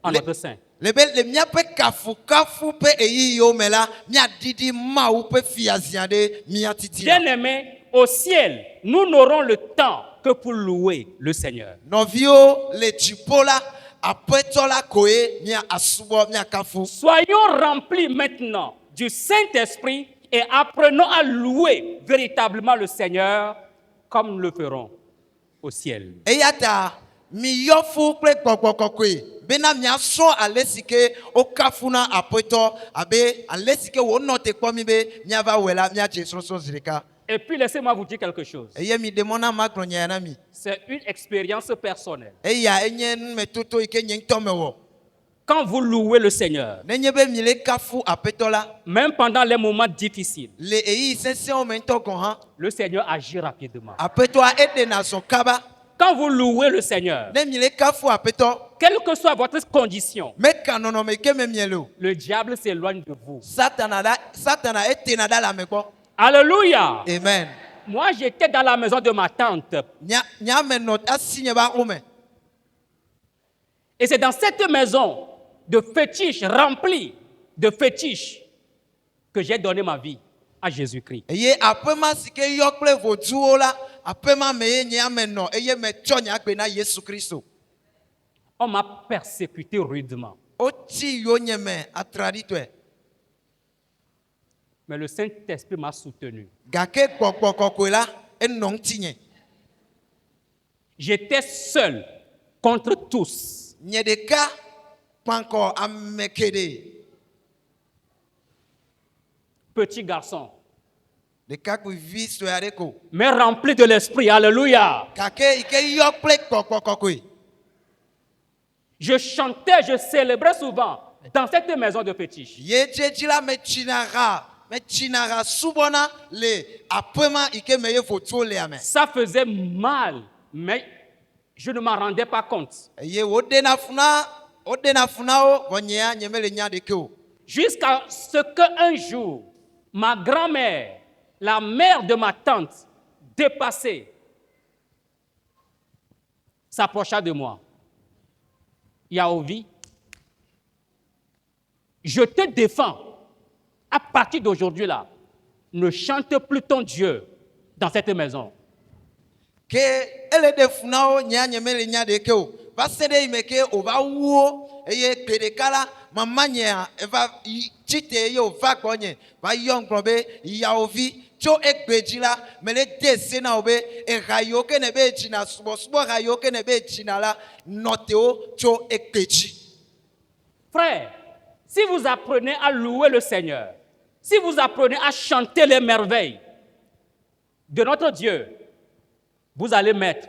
en notre sein. Le be le míaƒe kafukafu ƒe eyiyiwo me la míaɖiɖi Mawu ƒe fiazia ɖe mía titina. Bien-aimés, au ciel, nous n'aurons le temps que pour louer le Seigneur. Nɔviwo le dziƒo la Aƒetɔ la koe mía asubɔ míakafu. Soyons remplis maintenant du Saint-Esprit et apprenons à louer véritablement le Seigneur comme nous le ferons au ciel. Eya ta miyɔ fu kple gbɔgbɔ kɔkɔe bena míasrɔ̃ ale si ke wokafuna Aƒetɔ abe ale si ke wònɔ te kpɔ mi be míava wɔe la míadze srɔ̃srɔ̃ zi ɖeka. Et puis laissez-moi vous dire quelque chose. Eye mi ɖe mɔ na magblɔ nya ya na mi. C'est une expérience personnelle. Eya enye numetoto yi ke nye ŋutɔ mewɔ. Quand vous louez le Seigneur, Nenye be mi le kafu Aƒetɔ la même pendant les moments difficiles, le eyi sesẽwo me ŋutɔ gɔ̃ hã le Seigneur agit rapidement. Aƒetɔa eɖena zɔ kaba. Quand vous louez le Seigneur, Ne mi le kafu Aƒetɔ quelle que soit votre condition, meka nɔnɔme yi ke me mie le o. le diable s'éloigne de vous. Satana etena ɖe lãme gbɔ. Alléluia. Amen. Moi, j'étais dans la maison de ma tante. Nyame nɔ asi nye ba xɔme. Et c'est dans cette maison de fétiches, remplie de fétiches, que j'ai donné ma vie à Jésus-Christ. Eye aƒema si ke yɔ kple vodzuwo la, aƒema me ye nye ame nɔ eye metsɔ nye agbe na Yesu Kristo. On m'a persécuté rudement. Wotsi yo nye me atraɖitɔe. Mais le Saint-Esprit m'a soutenu. Gake gbɔgbɔ kɔkɔe la enɔ ŋutinye. J'étais seul contre tous. Nye ɖeka kpankɔ ame keɖe. Petit garçon, Ɖekakpuivi sue aɖe ko. mais rempli de l'Esprit. Alléluia. Gake yi ke yɔ kple gbɔgbɔ kɔkɔe. Je chantais, je célébrais souvent dans cette maison de fétiches. Ye dzedzi la metsina ha subɔna le aƒema yi ke me ye vodzuwo le ame. Ça faisait mal, mais je ne m'en rendais pas compte. Eye woɖena funawo vɔ nyea nye mele nya ɖeke o. Jusqu'à ce qu'un jour, ma grand-mère, la mère de ma tante, dépassée, s'approcha de moi. Yaovi, je te défends. À partir d'aujourd'hui là, ne chante plus ton Dieu dans cette maison. Ke ele ɖe funawo nyea nye mele nya ɖeke o. Va se ɖe yi me ke wòva wuwo eye gbe ɖeka la mama nyea eva tsite eye wòva gbɔnye va yɔ ŋgɔ be yawovi tso egbe dzi la mele de se na wo be eha yiwo ke ne be edzina subɔsubɔ ha yiwo ke ne be edzina la nɔtewo tso egbe dzi. Frère, si vous apprenez à louer le Seigneur, si vous apprenez à chanter les merveilles de notre Dieu, vous allez mettre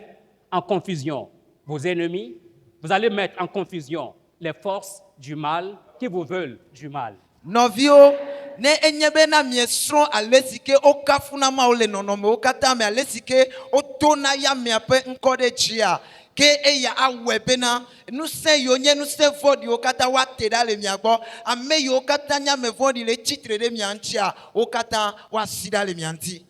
en confusion vos ennemis, vous allez mettre en confusion les forces du mal qui vous veulent du mal. Nɔviwo ne enye be na miesrɔ̃ ale si ke wokafuna Mawu le nɔnɔmewo katã me, ale si ke wotona ya miaƒe ŋkɔ ɖe dzia, ke eya awɔe bena ŋusẽ yiwo nye ŋusẽ vɔ̃ɖiwo katã woate ɖa le mia gbɔ, ame yiwo katã nye ame vɔ̃ɖi le tsitre ɖe mia ŋutia, wo katã woasi ɖa le mia ŋuti.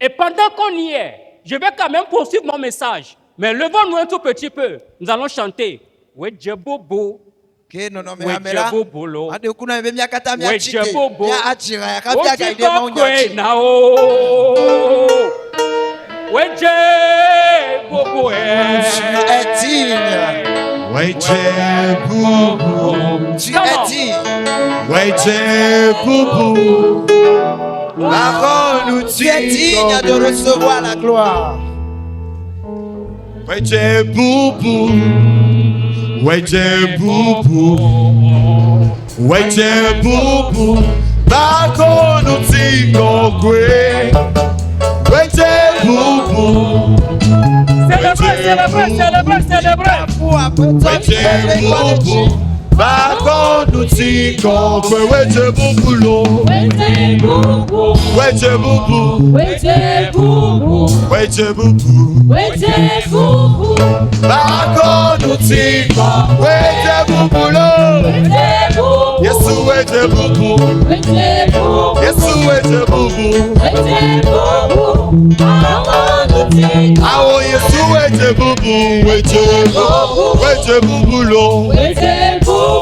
Et pendant qu'on y est, je vais quand même poursuivre mon message. Mais levons-nous un tout petit peu. Nous allons chanter. Wedjebobo. Ke nɔnɔme ya me la, Wedjebobolo. aɖe kuna be mia katã miatsite, Wedjebobo. miadzira ya kafi agayi ɖe Mawu nya Otikɔkɔe dzi. na o. Wedjebobo Tu es digne, Wedjebobo, tu Come es on. digne. Wedjebobo, Parole, tu es digne de recevoir la gloire. Wedjebobo, Wedjebobo, Wedjebobo, bakonu tikokwe. Wedjebobo, Célébrez. Pour après toi, tu es Wedjebobo, bakonu tikokwe. Wedjebobo lo, Wedjebobo, Wedjebobo, bakonu tikokwe. Wedjebobo lo, Yesu Wedjebobo, Yesu Wedjebobo, awo Yesu Wedjebobo, Wedjebobo lo,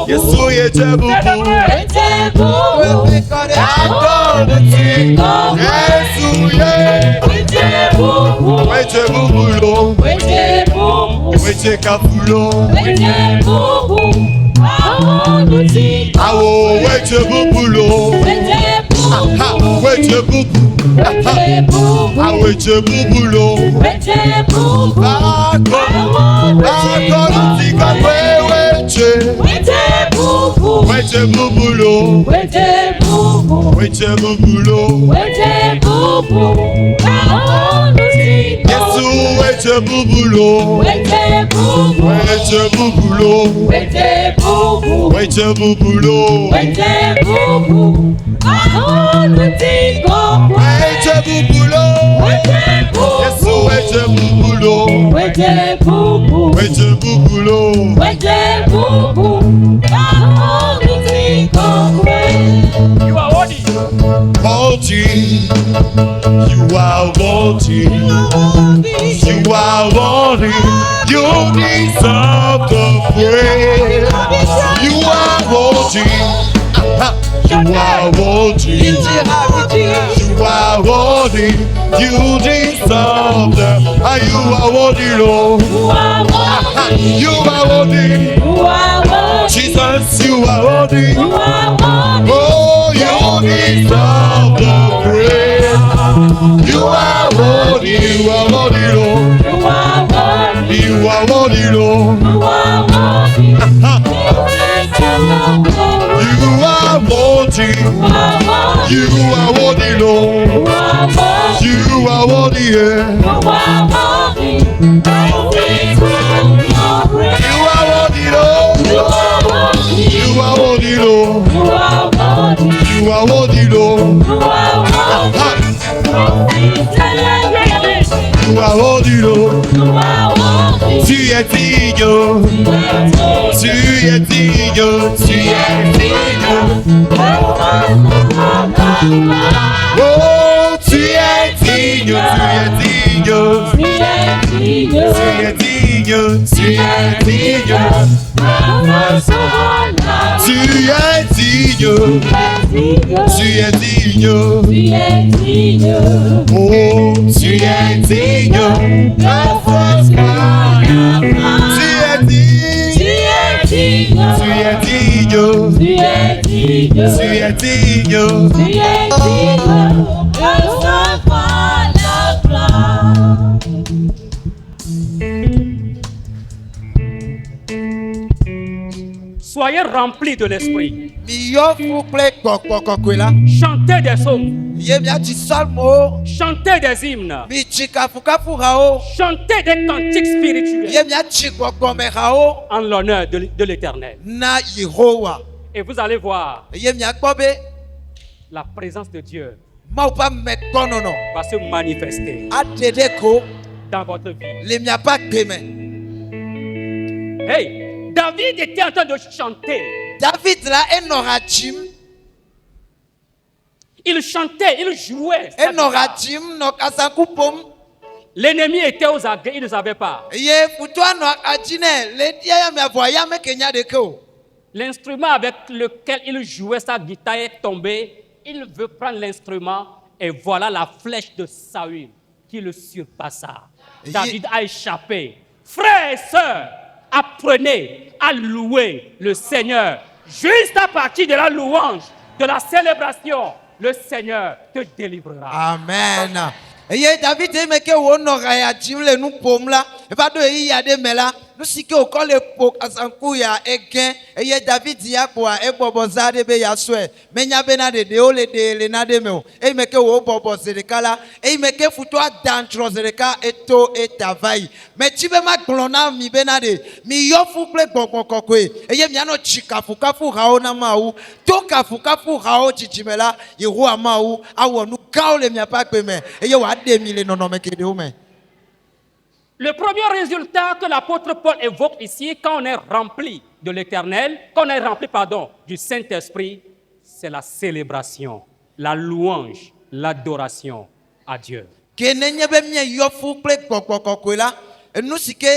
Yesu Wedjebobo, bakonu tikokwe. Yesu ye, Wedjebobo lo, Wedjekafulo, awo Wedjebobo lo, ha Wedjebobo, awo Wedjebobo lo, bakonu tikokwe. Wedjebobo lo, Wedjebobo lo, Yesu Wedjebobo lo, Wedjebobo lo, Wedjebobo lo, Wedjebobo lo, Yesu Wedjebobo lo, Wedjebobo lo. You are worthy. Worthy, you are worthy, you are worthy, you deserve the praise. You are worthy, you are worthy, you are worthy, you deserve the. You are worthy, Lord. You are worthy, Jesus. You are worthy. Oh, you deserve the praise. You are worthy, Lord. You are worthy, Lord. You are worthy. You are worthy, Lord. You are worthy, yeah. You are worthy, Lord. You are worthy, Lord. You are worthy, Lord. You are worthy, Lord. Tu es digne. Tu es digne. Tu es digne. Oh, tu es digne. Tu es digne. Tu es digne. Tu es digne. Tu es digne. Tu es digne. Oh, tu es digne. Tu es digne. Tu es digne. Tu es digne. Soyez remplis de l'esprit. Mi yɔ fu kple gbɔgbɔ kɔkɔe la. Chantez chantez des psaumes, Ye miatsi salmo. chantez des hymnes, Mitsi kafukafu hao. chantez des cantiques spirituels Ye miatsi gbɔgbɔme hao. en l'honneur de l'Éternel. Na Yehowa. Et vous allez voir, Ye miakpɔ be. la présence de Dieu Mawu ƒe amekpɔnɔnɔ. va se manifester Aɖeɖe ko dans votre vie. le miaƒe agbe me. Hey, David était en train de chanter. David la enɔ ha dzim. Il chantait, il jouait. sa Enɔ ha guitare. dzim nɔ kasaku ƒom. L'ennemi était aux aguets, il ne savait pas. Ye futua nɔ adzi nɛ le dia ya miavɔ ya me ke nya ɖeke o. L'instrument avec lequel il jouait sa guitare est tombé. Il veut prendre l'instrument et voilà la flèche de Saül qui le surpassa. David a échappé. Frères et sœurs, apprenez à louer le Seigneur. Juste à partir de la louange, de la célébration, le Seigneur te délivrera. Amen. Eye David eme ke wònɔ ha ya dzim le nu ƒom la, eva ɖo ɣeyiɣi aɖe me la, nu si ke wòkɔ le ƒo kasaŋku ya egẽ, eye David ya kpoa ebɔbɔ za ɖe be yeasɔe. Menya bena ɖeɖewo le ɖe le naɖe me o. Eyi me ke wòbɔbɔ zi ɖeka la, eyi me ke futoa da ŋtrɔ zi ɖeka eto eta va yi. Metsi be magblɔ na mi bena ɖe miyɔ fu kple gbɔgbɔ kɔkɔe, eye mianɔ tsi kafukafu hawo na Mawu. To kafukafu hawo dzidzime la, Yehowa Mawu awɔ nu gãwo le miaƒe agbe me, eye wòaɖe mi le nɔnɔme geɖewo me. Le premier résultat que l'apôtre Paul évoque ici, quand on est rempli de l'Éternel, quand on est rempli, du Saint-Esprit, c'est la célébration, la louange, l'adoration à Dieu. Ke nenye be mieyɔ fu kple gbɔgbɔ kɔkɔe la, enu si ke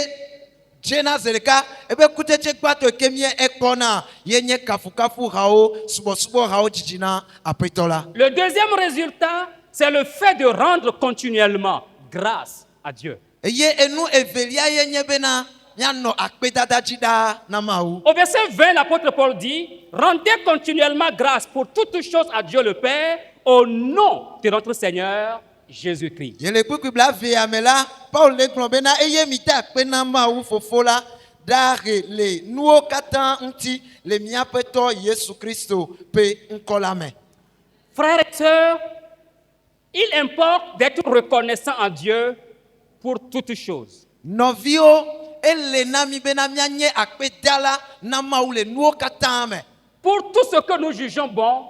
dzena zi ɖeka, ebe kutsetse gbãtɔ ke mie ekpɔna ye nye kafukafu hawo, subɔsubɔ hawo dzidzi na Aƒetɔ la. Le deuxième résultat, c'est le fait de rendre continuellement grâce à Dieu. Eye enu evelia ye nye bena mianɔ akpedada dzi ɖaa na Mawu. Au verset 20, l'apôtre Paul dit, rendez continuellement grâce pour toutes choses à Dieu le Père, au nom de notre Seigneur Jésus-Christ. Ye le kpukpui bla vea me la, Paul le gblɔ bena eye mi te akpe na Mawu Fofo la ɖahe le nuwo katã ŋuti le míaƒe tɔ Yesu Kristo ƒe ŋkɔ la me. Frères et sœurs, il importe d'être reconnaissant à Dieu pour toutes choses. Nɔviwo, ele na mi bena mianye akpedala na Mawu le nuwo katã me. Pour tout ce que nous jugeons bon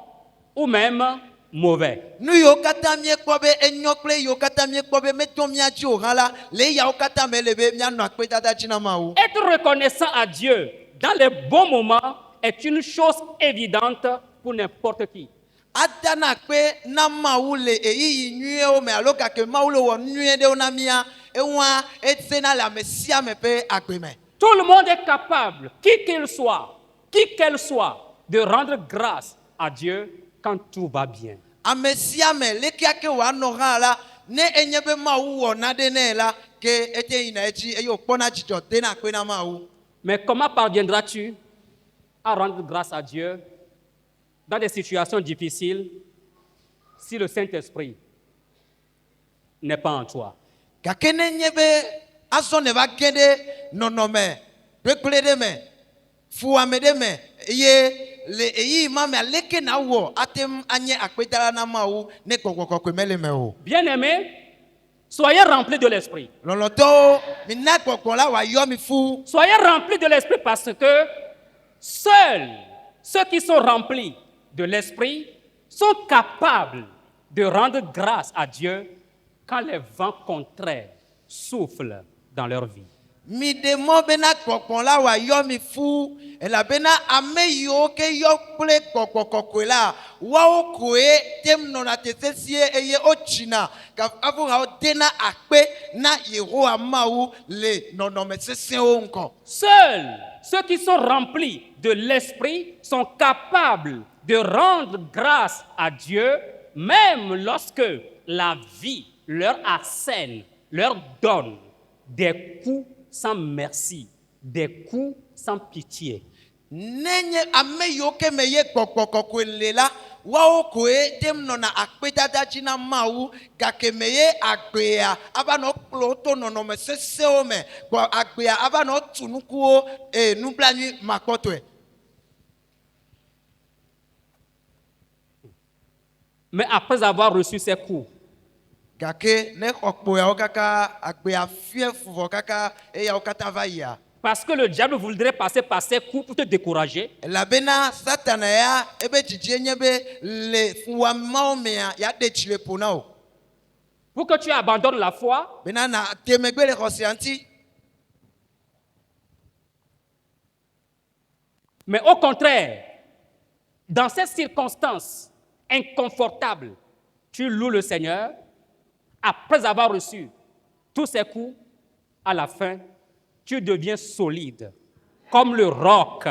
ou même mauvais. Nu yiwo katã miekpɔ be enyo kple yiwo katã miekpɔ be meto mia dzi o hã la, le yawo katã me le be mianɔ akpedada dzi na Mawu. Être reconnaissant à Dieu dans les bons moments est une chose évidente pour n'importe qui. Adana akpe na Mawu le eyiyi nyuiewo me alo gake Mawu le wɔ nyuie ɖewo na mia, ewa esena le ame sia ame ƒe agbe me. Tout le monde est capable, qui qu'elle soit, de rendre grâce à Dieu quand tout va bien. Ame sia ame leke ake wòanɔ hã la, ne enye be Mawu wɔ naɖe nɛ la, ke ete yina edzi eye wòkpɔna dzidzɔ dena akpe na Mawu. Mais comment parviendras-tu à rendre grâce à Dieu dans des situations difficiles si le Saint-Esprit n'est pas en toi? Gake nenye be azɔ ne va ge ɖe nɔnɔme kpekple ɖe me, fuame ɖe me, eye le eyi ma me aleke na wɔ atem anye akpedala na Mawu ne gbɔgbɔ kɔkɔe mele me o. Bien-aimés, soyez remplis de l'Esprit. Lɔlɔtɔwo, mina gbɔgbɔ la wòayɔ mi fu. Soyez remplis de l'Esprit parce que seuls ceux qui sont remplis de l'Esprit sont capables de rendre grâce à Dieu quand les vents contraires soufflent dans leur vie. Mi ɖe mɔ bena gbɔgbɔ la wòayɔ mi fu, elabena ame yiwo ke yɔ kple gbɔgbɔ kɔkɔe la, woawo koe tem nɔna te sesie eye wodzina kafu hawo dena akpe na Yehowa Mawu le nɔnɔme sesẽwo ŋgɔ. Seuls ceux qui sont remplis de l'Esprit sont capables de rendre grâce à Dieu même lorsque la vie leur assène, leur donne des coups sans merci, des coups sans pitié. Nenye ame yiwo ke me ye gbɔgbɔ kɔkɔe le la, woawo koe tem nɔna akpedada dzi na Mawu, gake me ye agbea ava nɔ kplɔ to nɔnɔme sesẽwo me, gbɔ agbea ava nɔ tu nukuwo nublanui makpɔtɔe. Mais après avoir reçu ces coups, gake ne xɔ kpo yawo kaka agbea fie fuvɔ kaka eyawo katã va yia. parce que le diable voudrait passer par ces coups pour te décourager, Elabena Satana ya ebe dzidzi nye be le fuwamawo mea ya ɖe tsi le ƒo na wo. pour que tu abandonnes la foi, Bena na te megbe le xɔsia ŋuti. mais au contraire, dans ces circonstances inconfortables, tu loues le Seigneur. Après avoir reçu tous ces coups, à la fin, tu deviens solide, comme le roc,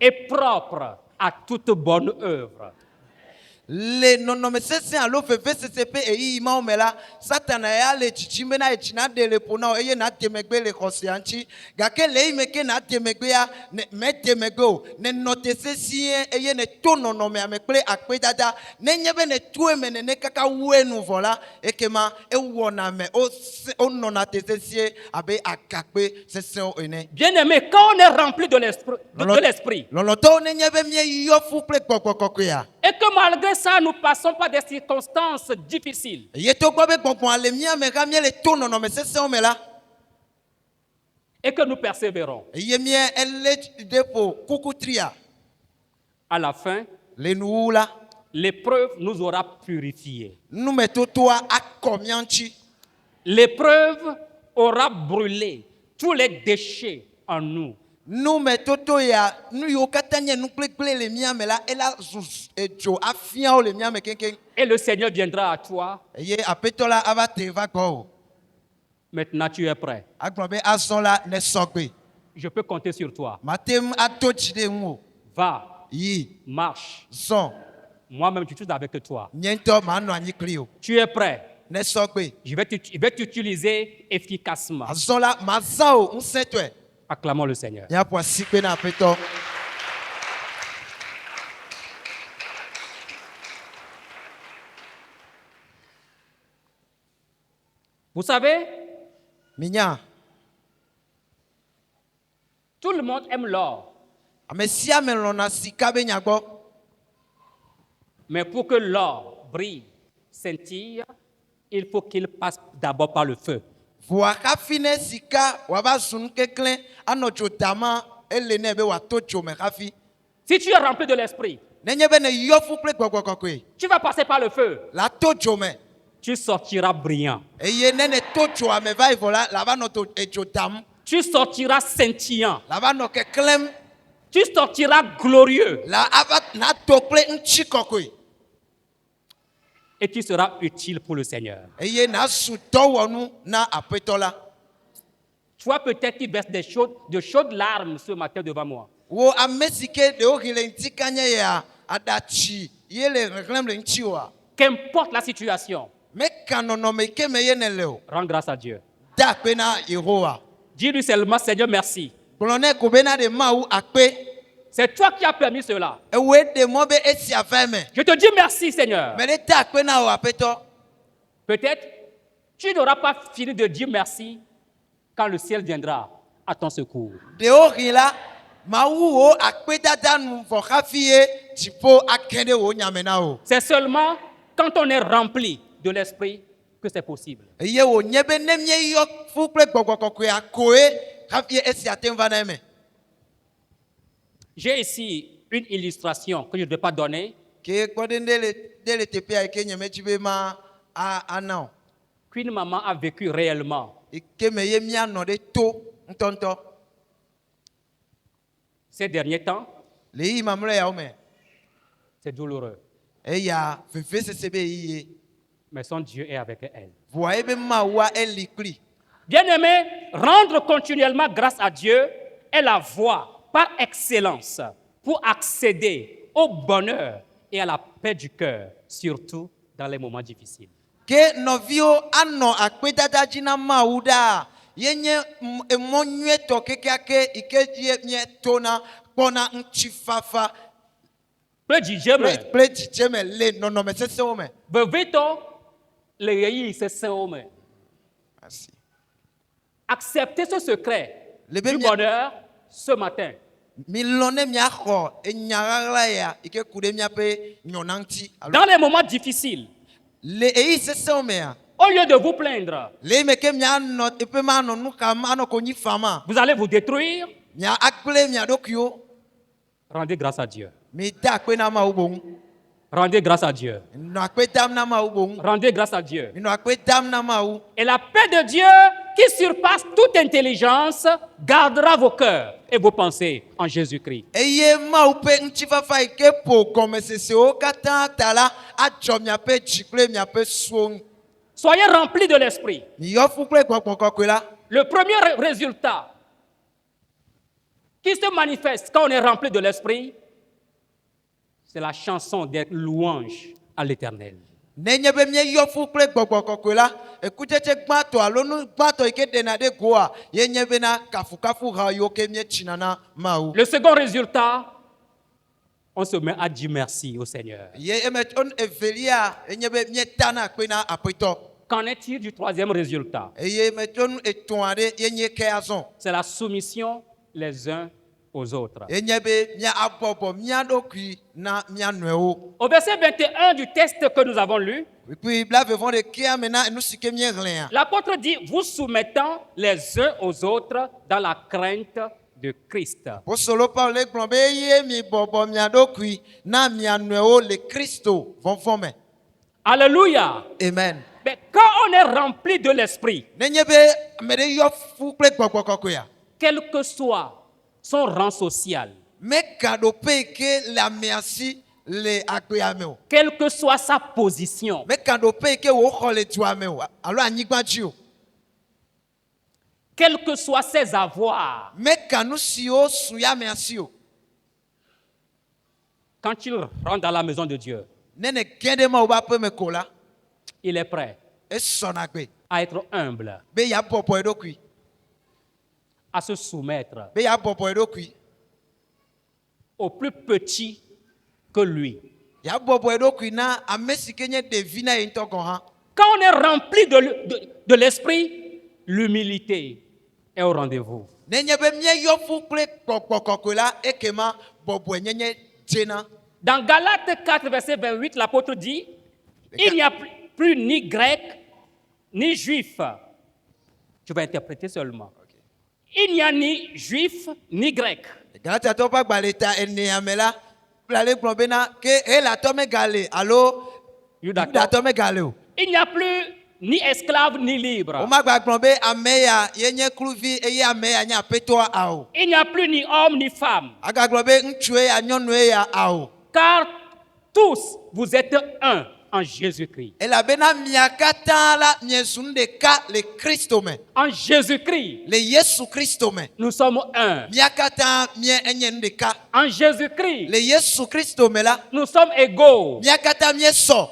et propre à toute bonne œuvre. Le nɔnɔme sesẽ alo veve sese ƒe eyiyi mawo me la, Satana ya le tsitsim bena etsi na ɖe le ƒo na wo eye na de megbe le xɔsia ŋuti. Gake le yi me ke na de megbea, me de megbe o. Ne nɔ te sesĩe eye ne to nɔnɔmea me kple akpedada. Nenye be ne to eme nene kaka wue nu vɔ la, ekema ewɔna me wonɔna te sesĩe abe agakpe sesẽwo ene. Bien-aimé, quand on est rempli de l'esprit, Lɔlɔtɔwo nenye be mieyɔ fu kple gbɔgbɔ kɔkɔea. et que malgré ça, nous passons par des circonstances difficiles, Ye to gbɔ be gbɔgbɔa le mía me hã míele to nɔnɔme sesẽwo me la. et que nous persévérons. Eye mía elé ɖe ƒo kukutria. À la fin, Le nuwu la, l'épreuve nous aura purifiés. numetotoa akɔ mía ŋuti. L'épreuve aura brûlé tous les déchets en nous. Numetoto ya nu yiwo katã nye nukpekple le mía me la, ela zu edzo afia wo le mía me keŋkeŋ. Et le Seigneur viendra à toi. Eye aƒetɔ la ava te va gbɔ o. Maintenant, tu es prêt. Agblɔ be azɔ la ne sɔgbe. Je peux compter sur toi. Mate ŋu ato dzi ɖe ŋu o. Va, Yi, marche. zɔ, Moi-même, je suis avec toi. nye ŋutɔ manɔ anyi kpli o. Tu es prêt. Ne sɔgbe. Je vais t'utiliser efficacement. Azɔ la mazã o ŋusẽtɔe. Acclamons le Seigneur. Míaƒo asikpe na aƒetɔ. Vous savez, Minya, tout le monde aime l'or. ame sia me lɔ̃na sika be nya gbɔ. Mais pour que l'or brille, scintille, il faut qu'il passe d'abord par le feu. Vɔa hafi ne sika wòava zu nu keklẽ anɔ dzo dama ele nɛ be wòato dzo me hafi. Si tu es rempli de l'esprit, Nenye be ne yɔ fu kple gbɔgbɔ kɔkɔe, tu vas passer par le feu. la to dzo me. Tu sortiras brillant. Eye ne ne to dzoa me va yi vɔ la va nɔ edzo dam. Tu sortiras scintillant. La va nɔ keklẽm. Tu sortiras glorieux. La ava nato kple ŋuti kɔkɔe. Et tu seras utile pour le Seigneur. Eye nazu dɔwɔnu na aƒetɔ la. Toi, peut-être, tu verses de chaudes larmes ce matin devant moi. Wo ame si ke ɖewo hi le ŋuti kanye ya aɖatsi ye le hehlẽm le ŋuti oa. Qu'importe la situation, Meka nɔnɔme ke me ye ne le o. rends grâce à Dieu. Da akpe na Yehowa. Dis-lui seulement, Seigneur, merci. Gblɔ nɛ ko bena ɖe Mawu akpe. C'est toi qui as permis cela. Ewoe ɖe mɔ be esia va eme. Je te dis merci, Seigneur. Me ɖe da akpe na wò aƒetɔ. Peut-être, tu n'auras pas fini de dire merci quand le ciel viendra à ton secours. Ɖewo hi la, Mawu wo akpedada nu vɔ hafi ye dziƒo ake ɖe wò nyame na wo. C'est seulement quand on est rempli de l'esprit que c'est possible. Eye wònye be ne míeyɔ fu kple gbɔgbɔ kɔkɔea koe hafi esia te ŋu va na eme. J'ai ici une illustration que je ne vais pas donner, Ke kpɔ ɖe ɖe le teƒea yi ke nye metsi be ma ana o. qu'une maman a vécu réellement. Yi ke me ye míanɔ ɖe to ŋutɔŋutɔ. Ces derniers temps, Le yi mamlɛ yawo me, c'est douloureux, eya veve sese be yi ye. mais son Dieu est avec elle. Vɔa ebe Mawua eli kpli. Bien-aimé, rendre continuellement grâce à Dieu est la voie par excellence pour accéder au bonheur et à la paix du cœur, surtout dans les moments difficiles. Ke nɔviwo anɔ akpedada dzi na Mawu ɖaa. Ye nye emɔ nyuietɔ kekeake yi ke dzi mietona kpɔna ŋutifafa Peu dzidzeme, kple dzidzeme le nɔnɔme sesẽwo me. vevitɔ le ɣeyiɣi sesẽwo me. Asi. Acceptez ce secret Le du bien- bonheur ce matin. milone miaxɔ enyaɣaɣla ya yi ke ku ɖe miaƒe nyɔna ŋuti alo Dans les moments difficiles, le eyi sesẽwo mea au lieu de vous plaindre, le yi me ke mianɔ teƒe ma anɔ nu kam anɔ konyi fama vous allez vous détruire. mia agblẽ mia ɖokuiwo Rendez grâce à Dieu. mi da akpe na Mawu boŋ Rendez grâce à Dieu. nɔ akpe dam na Mawu boŋ Rendez grâce à Dieu. mi nɔ akpe dam na Mawu Et la paix de Dieu, qui surpasse toute intelligence, gardera vos cœurs et vos pensées en Jésus-Christ. eye Mawu ƒe ŋutifafa yi ke ƒo gɔmesesewo katã ta la adzɔ miaƒe dzi kple miaƒe suwo ŋu Soyez remplis de l'Esprit. miyɔ fu kple gbɔgbɔ kɔkɔe la Le premier résultat qui se manifeste quand on est rempli de l'Esprit, c'est la chanson des louanges à l'Éternel. nenye be mieyɔ fu kple gbɔgbɔ kɔkɔe la ekutsetse gbãtɔ alo nu gbãtɔ yi ke ɖena ɖe goa ye nye bena kafukafu ha yiwo ke mietsina na Mawu Le second résultat, on se met à dire merci au Seigneur. ye evelia enye be mietana akpe na aƒetɔ Qu'en est-il du troisième résultat? eye metso nu etɔ̃ aɖe ye nye ke azɔ C'est la soumission les uns aux autres. ye nye be mia abɔbɔ mia ɖokui na mia nɔewo Au verset 21 du texte que nous avons lu, puis blavevɔ ɖekea me na enu si ke miehlẽa l'apôtre dit, vous soumettant les uns aux autres dans la crainte de Christ. apostolo Paul gblɔ be eye mi bɔbɔ mia ɖokui na mia nɔewo le Kristo vɔvɔ me Alléluia. amen. Mais quand on est rempli de l'Esprit, Nenye be ame ɖe yɔ fu kple gbɔgbɔ kɔkɔea quel que soit son rang social, megaɖoƒe yi ke le amea si le agbea me o quelle que soit sa position, megaɖoƒe yi ke wòxɔ le dua me o alo anyigba dzi o quels que soient ses avoirs, mega nu siwo su ya amea si o quand il rentre dans la maison de Dieu, ne ne gẽ ɖe Mawu ƒe aƒe me ko la il est prêt esɔna gbe à être humble, be yeabɔbɔ eɖokui à se soumettre be yeabɔbɔ eɖokui au plus petit que lui. yeabɔbɔ eɖokui na ame si ke nye ɖevi na ye ŋutɔ gɔ̃ hã Quand on est rempli de l'Esprit, l'humilité est au rendez-vous. nenye be mieyɔ fu kple gbɔgbɔ kɔkɔe la ekema bɔbɔe nyenye dzena Dans Galates 4, verset 28, l'apôtre dit, il n'y a plus ni grec, ni juif. Je vais interpréter seulement. Il n'y a ni juif, ni grec. Galatiatɔwo ƒe agbalẽ ta enea me la kple gblɔ bena ke helatɔ megale alo Yudatɔ megale o Il n'y a plus ni esclave, ni libre. womagba gblɔ be ame ya ye nye kluvi eye ame ya nye aƒetɔa ao Il n'y a plus ni homme, ni femme. agagblɔ be ŋutsue ya nyɔnue ya ao Car tous, vous êtes un en Jésus-Christ. elabena mia katã la miezu nu ɖeka le Kristo me En Jésus-Christ, le Yesu Kristo me nous sommes un. mia katã mie enye nu ɖeka En Jésus-Christ, le Yesu Kristo me la nous sommes égaux. mia katã miesɔ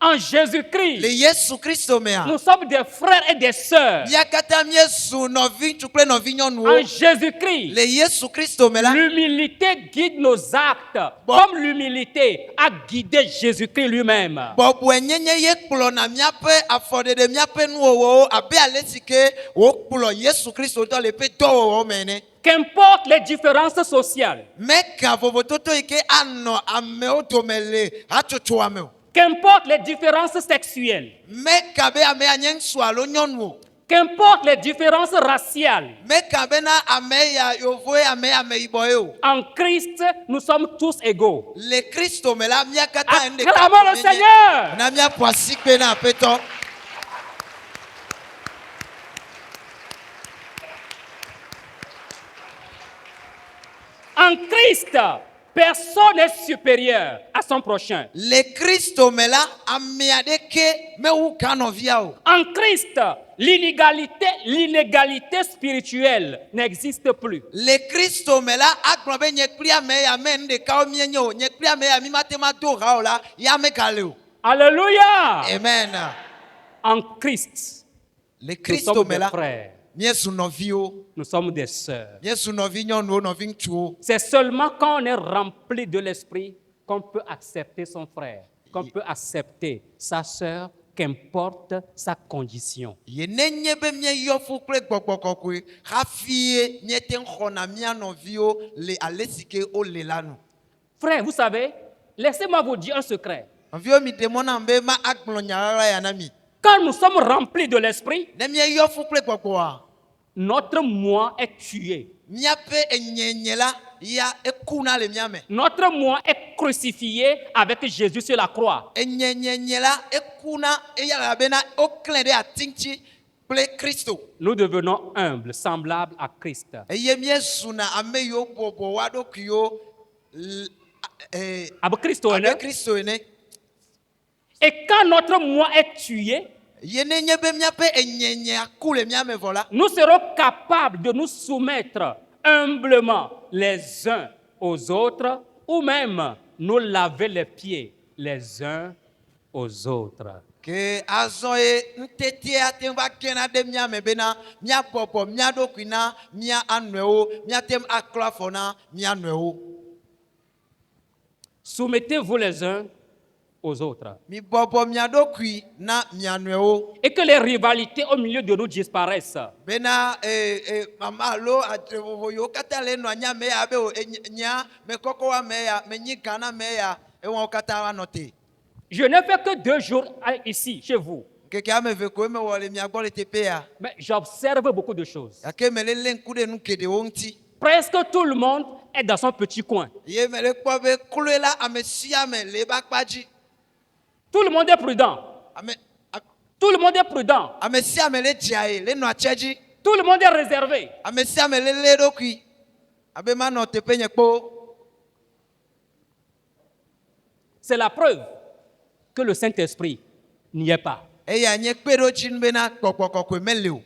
En le Jésus-Christ, Yesu Kristo mea nous sommes des frères et des sœurs. mia katã miezu nɔvi ŋutsu kple nɔvi nyɔnuwo En Jésus-Christ, le Yesu Kristo me la l'humilité guide nos actes, comme l'humilité a guidé Jésus-Christ lui-même. bɔbɔe nyenye ye kplɔna míaƒe afɔɖeɖe míaƒe nuwɔwɔwo abe ale si ke wokplɔ Yesu Kristo tɔ le eƒe dɔwɔwɔ me ene. Qu'importe les différences sociales, Meka vovototo yi ke anɔ amewo dome le hatsotsoa me o. qu'importe les différences sexuelles, Meka be amea nye ŋutsu alo nyɔnu o. qu'importe les différences raciales, Meka bena ame ya yovoe ame ameyibɔe o. en Christ, nous sommes tous égaux. Le Kristo me la mía katã ŋu ɖeka Acclamons le Seigneur. na míaƒo asikpe na aƒetɔ. En Christ, personne n'est supérieur à son prochain. Le Kristo me la ame aɖeke mewu gã nɔvia o. En Christ, l'inégalité spirituelle n'existe plus. Le Kristo me la agblɔ be nye kpli ame ya me nu ɖekawo mienye o. Nye kpli ame ya mi mate ma do ha o la ya megale o. Alléluia. Amen. En Christ, Le nous Kristo sommes me des la frères, miezu nɔviwo. nous sommes des sœurs. Miezu nɔvi nyɔnuwo nɔvi ŋutsuwo. C'est seulement quand on est rempli de l'esprit qu'on peut accepter son frère, qu'on peut accepter sa sœur qu'importe sa condition. Ye nenye be mieyɔ fu kple gbɔgbɔ kɔkɔe hafie miete ŋu xɔna mia nɔviwo le ale si ke wole la nu. Frère, vous savez, laissez-moi vous dire un secret. Nɔviwo mi ɖe mɔ nam be ma agblɔ nya ɣaɣla ya na mi. Quand nous sommes remplis de l'esprit, Ne mieyɔ fu kple gbɔgbɔa, notre moi est tué. miaƒe enyenye la ya ekuna le mia me. Notre moi est crucifié avec Jésus sur la croix. Enyenye la ekuna eya labena woklẽ ɖe ati ŋuti kple Kristo. Nous devenons humbles, semblables à Christ. Eye miezuna ame yiwo bɔbɔ wa ɖokuiwo Avec Christ, on abe est. Kristo ene. Et quand notre moi est tué, Ye nenye be miaƒe enyenye aku le mia me vɔ la, nous serons capables de nous soumettre humblement les uns aux autres ou même nous laver les pieds les uns aux autres. ke azɔ ye ŋutete ate ŋu va gena ɖe mia me bena miabɔbɔ mia ɖokui na mia anɔewo, miate ŋu aklɔ afɔ na mia nɔewo. Soumettez-vous les uns aux autres. Mibɔbɔ mia ɖokui na mia nɔewo. Et que les rivalités au milieu de nous disparaissent. Bena mama alo atre vovo yiwo katã le nɔ anya me ya be o nya me kɔkɔ wa me ya me nyi Ghana me ya ewɔwo katã wa nɔ te. Je n'ai fait que 2 jours ici, chez vous. Keke ame eve koe me wɔ le mia gbɔ le teƒe ya. Mais j'observe beaucoup de choses. Gake me le lé ŋku ɖe nu geɖewo ŋuti. Presque tout le monde est dans son petit coin. Ye me le kpɔ be kloe la ame sia ame le ebe akpa dzi. Tout le monde est prudent. Ame Tout le monde est prudent. ame sia ame le dzi aye le nɔ atsia dzi. Tout le monde est réservé. Ame sia ame le lé ɖokui abe manɔ teƒe nye kpo. C'est la preuve que le Saint-Esprit n'y est pas. Eya nye kpeɖodzi nu bena gbɔgbɔ kɔkɔe mele o.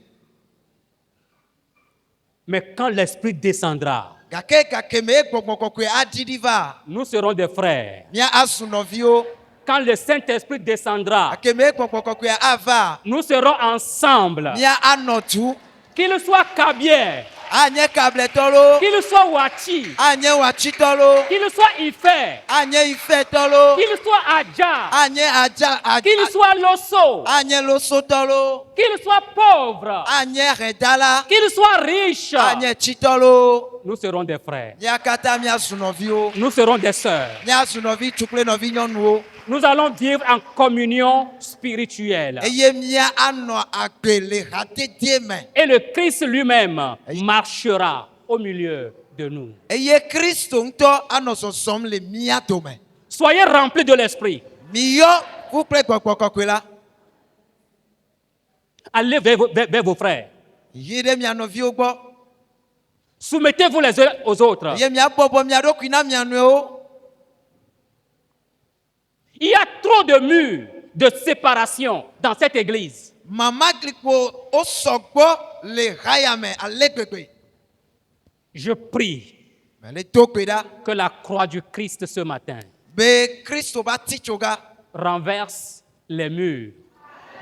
Mais quand l'Esprit descendra, Gake me gbɔgbɔ kɔkɔe aɖiɖi va, nous serons des frères. mia asu nɔviwo. Quand le Saint-Esprit descendra, Gake me gbɔgbɔ kɔkɔe ava, nous serons ensemble. mia anɔ tu. Qu'il soit Kabier, Anye kabletɔ lo, qu'il soit Wachi, anye watsitɔ lo, qu'il soit Ife, anye ifetɔ lo, qu'il soit Adja, anye qu'il soit Loso, anye losotɔ lo, qu'il soit pauvre, anye redala, qu'il soit riche, anye tsitɔ lo. nous serons des frères. Mia katã miazu nɔviwo, Nous serons des sœurs. miazu nɔvi tu kple nɔvi nyɔnuwo. Nous allons vivre en communion spirituelle. Eye mia anɔ agbe le hadede me. Et le Christ lui-même marchera au milieu de nous. Eye Kristo ŋutɔ anɔ zɔzɔm le mia dome. Soyez remplis de l'Esprit. Miyɔ fu kple gbɔgbɔ kɔkɔe la. Allez vers vos frères. Yi ɖe mia nɔviwo gbɔ. Soumettez-vous les uns aux autres. Eye miabɔbɔ mia ɖokui na mia nɔewo. Il y a trop de murs de séparation dans cette église. Mama glikpo wo sɔgbɔ le haya me ale gbegbe. Je prie Me le do gbe ɖa que la croix du Christ ce matin be Kristo va ti tso ga. renverse les murs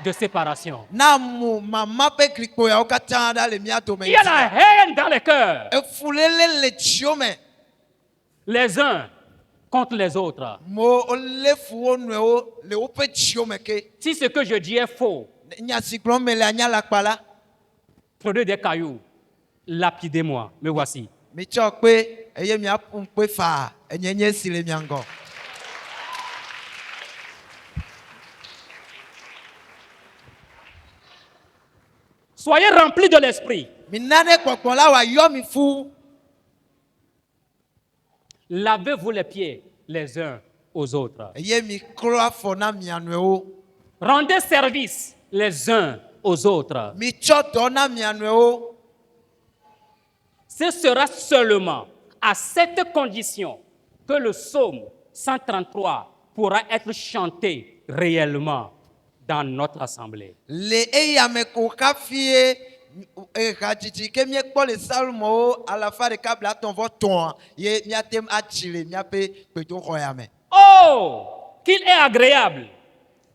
de séparation. Na mu mama ƒe glikpo yawo katã ɖa le mia dome. Il y a la haine dans les cœurs, Efulele le dziwo me. les uns contre les autres. Mo le fu wo nɔewo le woƒe dziwo me ke. Si ce que je dis est faux, Nya si gblɔm me le anya la kpa la. prenez des cailloux, lapidez-moi. Me voici. Mitsɔ kpe eye miaƒu kpe faa enyenye si le mia ŋgɔ. Soyez remplis de l'esprit. Mina ne gbɔgbɔ la wòayɔ mi fu. Lavez-vous les pieds les uns aux autres. Eye mi klɔ afɔ na mia nɔewo. Rendez service les uns aux autres. Mitsɔ dɔ na mia nɔewo. Ce sera seulement à cette condition que le psaume 133 pourra être chanté réellement dans notre assemblée. Le eya me ko kafie hadzidzi ke miekpɔ le Salomowo alafa ɖeka blaetɔ̃ vɔ tɔ̃a ye miate ŋu atsi le miaƒe gbedoxɔ ya me. Oh, qu'il est agréable,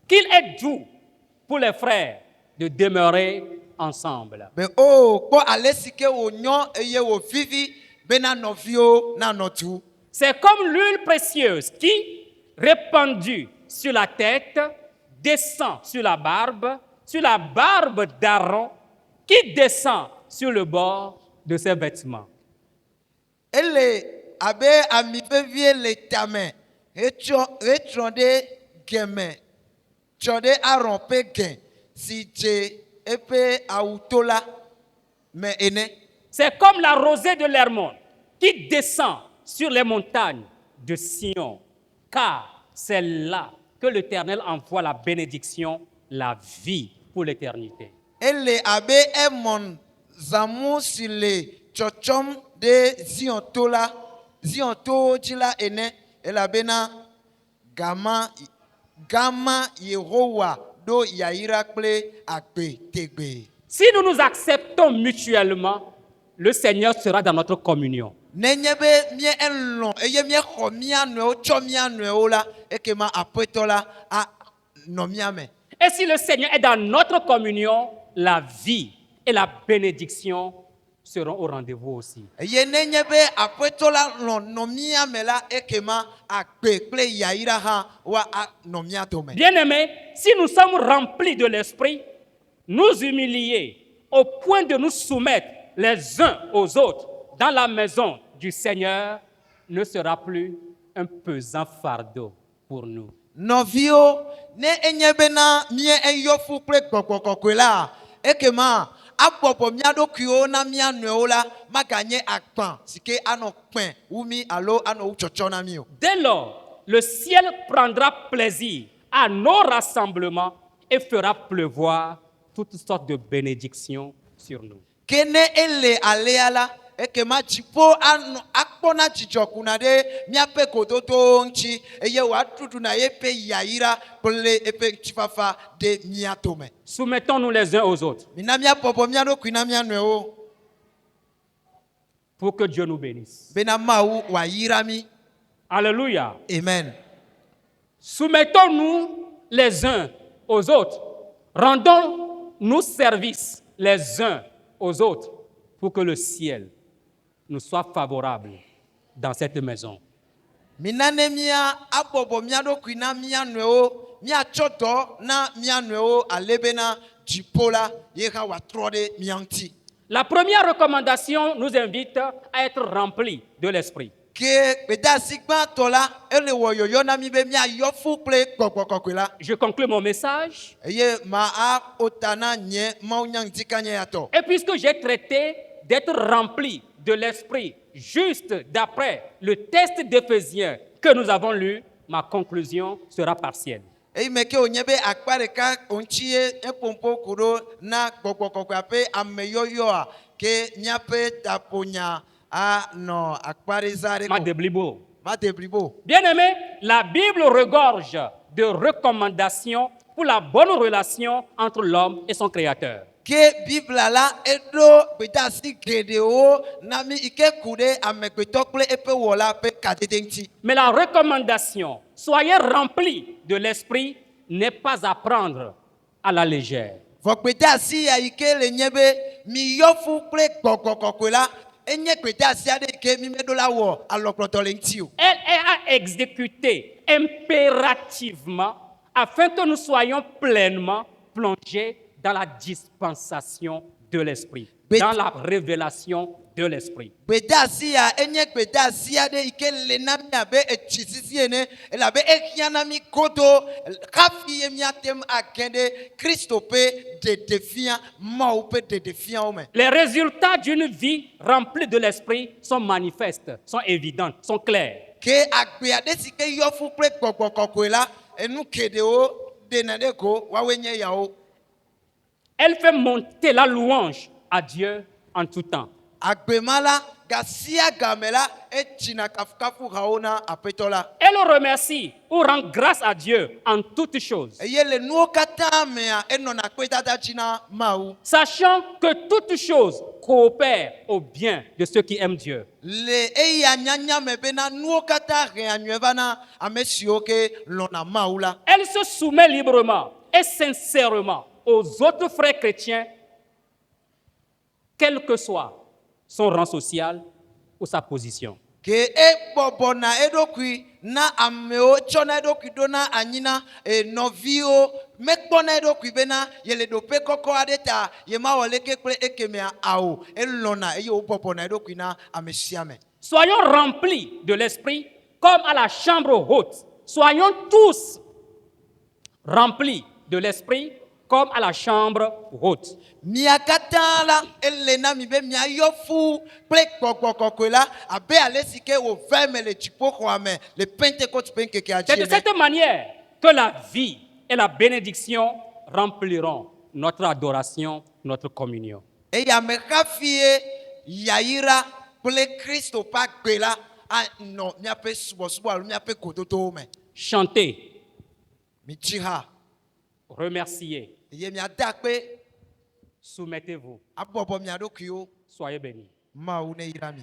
qu'il est doux pour les frères de demeurer ensemble. Be o kpɔ ale si ke wònyɔ eye wòvivi bena nɔviwo nanɔ tu. C'est comme l'huile précieuse qui, répandue sur la tête, descend sur la barbe d'Aaron, qui descend sur le bord de ses vêtements. Ele abe ami vevie le tame retronde geme tsɔɖe Aron ƒe ge si dze eƒe awutola me ene. C'est comme la rosée de l'Hermon qui descend sur les montagnes de Sion, car c'est là que l'Éternel envoie la bénédiction, la vie pour l'éternité. Ele abe emon zamu si le tsɔtsɔm ɖe Zion to dzi la ene elabena gama Yehowa ɖo yayira kple agbe tegbe. Si nous nous acceptons mutuellement, le Seigneur sera dans notre communion. Nenye be mie elɔ̃ eye miexɔ mía nɔewo tsɔ mía nɔewo la, ekema aƒetɔ la anɔ mía me. Et si le Seigneur est dans notre communion, la vie et la bénédiction seront au rendez-vous aussi. Eye nenye be aƒetɔ la nɔ mía me la, ekema agbe kple yayira hã wa anɔ mía dome. Bien-aimés, si nous sommes remplis de l'Esprit, nous humilier au point de nous soumettre les uns aux autres dans la maison du Seigneur ne sera plus un pesant fardeau pour nous. Nɔviwo, ne enye bena mie eyɔ fu kple gbɔgbɔ kɔkɔe la, ekema abɔbɔ mía ɖokuiwo na mía nɔewo la, maganye akpa si ke anɔ kpɛ wu mi alo anɔ wu tsɔtsɔ na mi o. Dès lors, le ciel prendra plaisir à nos rassemblements et fera pleuvoir toutes sortes de bénédictions sur nous. Ke ne ele alea la, ekema dziƒo akpɔna dzidzɔ kuna ɖe míaƒe gododowo ŋuti eye wòaɖuɖuna yeƒe yayira kple eƒe ŋutifafa ɖe mía tome. Soumettons-nous les uns aux autres Mina míabɔbɔ mía ɖokui na mía nɔewo pour que Dieu nous bénisse. bena Mawu wòayira mí. Alléluia. Amen. Soumettons-nous les uns aux autres. Rendons-nous service les uns aux autres pour que le ciel nous soit favorable dans cette maison. Mina ne mía abɔbɔ mía ɖokui na mía nɔewo, míatsɔ dɔ na mía nɔewo ale bena dziƒo la ye hã wòatrɔ ɖe mía ŋuti. La première recommandation nous invite à être remplis de l'esprit. Ke gbedeasi gbãtɔ la, ele wɔ yɔyɔ na mi be míayɔ fu kple gbɔgbɔ kɔkɔe la. Je conclue mon message. Eye ma ota na nye mawunya ŋuti kanye yatɔ. Et puisque j'ai traité d'être rempli de l'esprit juste d'après le test d'Éphésiens que nous avons lu, ma conclusion sera partielle. Eyi me ke wònye be akpa ɖeka ŋuti ye eƒoƒo ku ɖo na gbɔgbɔ kɔkɔe ƒe ameyɔyɔa ke míaƒe taƒonya anɔ akpa ɖe za ɖe Ma ko. déblibo. Ma de blibo. Bien-aimés, la Bible regorge de recommandations pour la bonne relation entre l'homme et son Créateur. Ke Biblia la eɖo gbedeasi geɖewo na mi yi ke ku ɖe amegbetɔ kple eƒe wɔla ƒe kadede ŋuti. Mais la recommandation, soyez remplis de l'esprit, n'est pas à prendre à la légère. Vɔ gbedeasi ya yi ke le nye be miyɔ fu kple gbɔgbɔ kɔkɔe la, enye gbedeasi aɖe yi ke mi meɖo la wɔ alɔkplɔtɔ le ŋuti o. Elle est à exécuter impérativement afin que nous soyons pleinement plongés dans la dispensation de l'esprit, dans la révélation de l'esprit. Gbedeasi ya enye gbedeasi aɖe yi ke le na mi abe etsi sisi ene, elabe ehiã na mi godo hafi ye míatem age ɖe Kristo ƒe ɖeɖefia, Mawu ƒe ɖeɖefiawo me. Les résultats d'une vie remplie de l'esprit sont manifestes, sont évidents, sont clairs. Ke agbe aɖe si ke yɔ fu kple gbɔgbɔ kɔkɔe la, enu geɖewo ɖena ɖe go woawoe nye yawo. Elle fait monter la louange à Dieu en tout temps. Agbema la gasia game la etsina kafukafu hawo na aƒetɔ la. Elle remercie ou rend grâce à Dieu en toutes choses, Eye le nuwo katã mea enɔna kpedada dzi na Mawu. sachant que toutes choses coopèrent au bien de ceux qui aiment Dieu. Le eya nyanya me bena nuwo katã he anyuie va na ame siwo ke lɔna Mawu la. Elle se soumet librement et sincèrement aux autres frères chrétiens, quel que soit son rang social ou sa position. Ke ebɔbɔna eɖokui na amewo tsɔna eɖokui ɖo na anyi na nɔviwo mekpɔna eɖokui bena yele ɖoƒe kɔkɔ aɖe ta yemawɔ leke kple ekemea awo elɔna eye wobɔbɔna eɖokui na ame sia ame. Soyons remplis de l'esprit comme à la chambre haute. Soyons tous remplis de l'esprit comme à la chambre haute. Mia katã la ele na mi be miayɔ fu kple gbɔgbɔ kɔkɔe la abe ale si ke wòve me le dziƒoxɔa me le Pentecôte ƒe ŋkekea C'est dzi de ene. cette manière que la vie et la bénédiction rempliront notre adoration, notre communion. Eye ame xafie yayira kple Kristo ƒe agbe la anɔ miaƒe subɔsubɔ alo miaƒe gododowo me. Chantez, Mitsi ha remerciez, eye miade akpe soumettez-vous. abɔbɔ mia ɖokuiwo Soyez bénis. Mawu ne yra mi.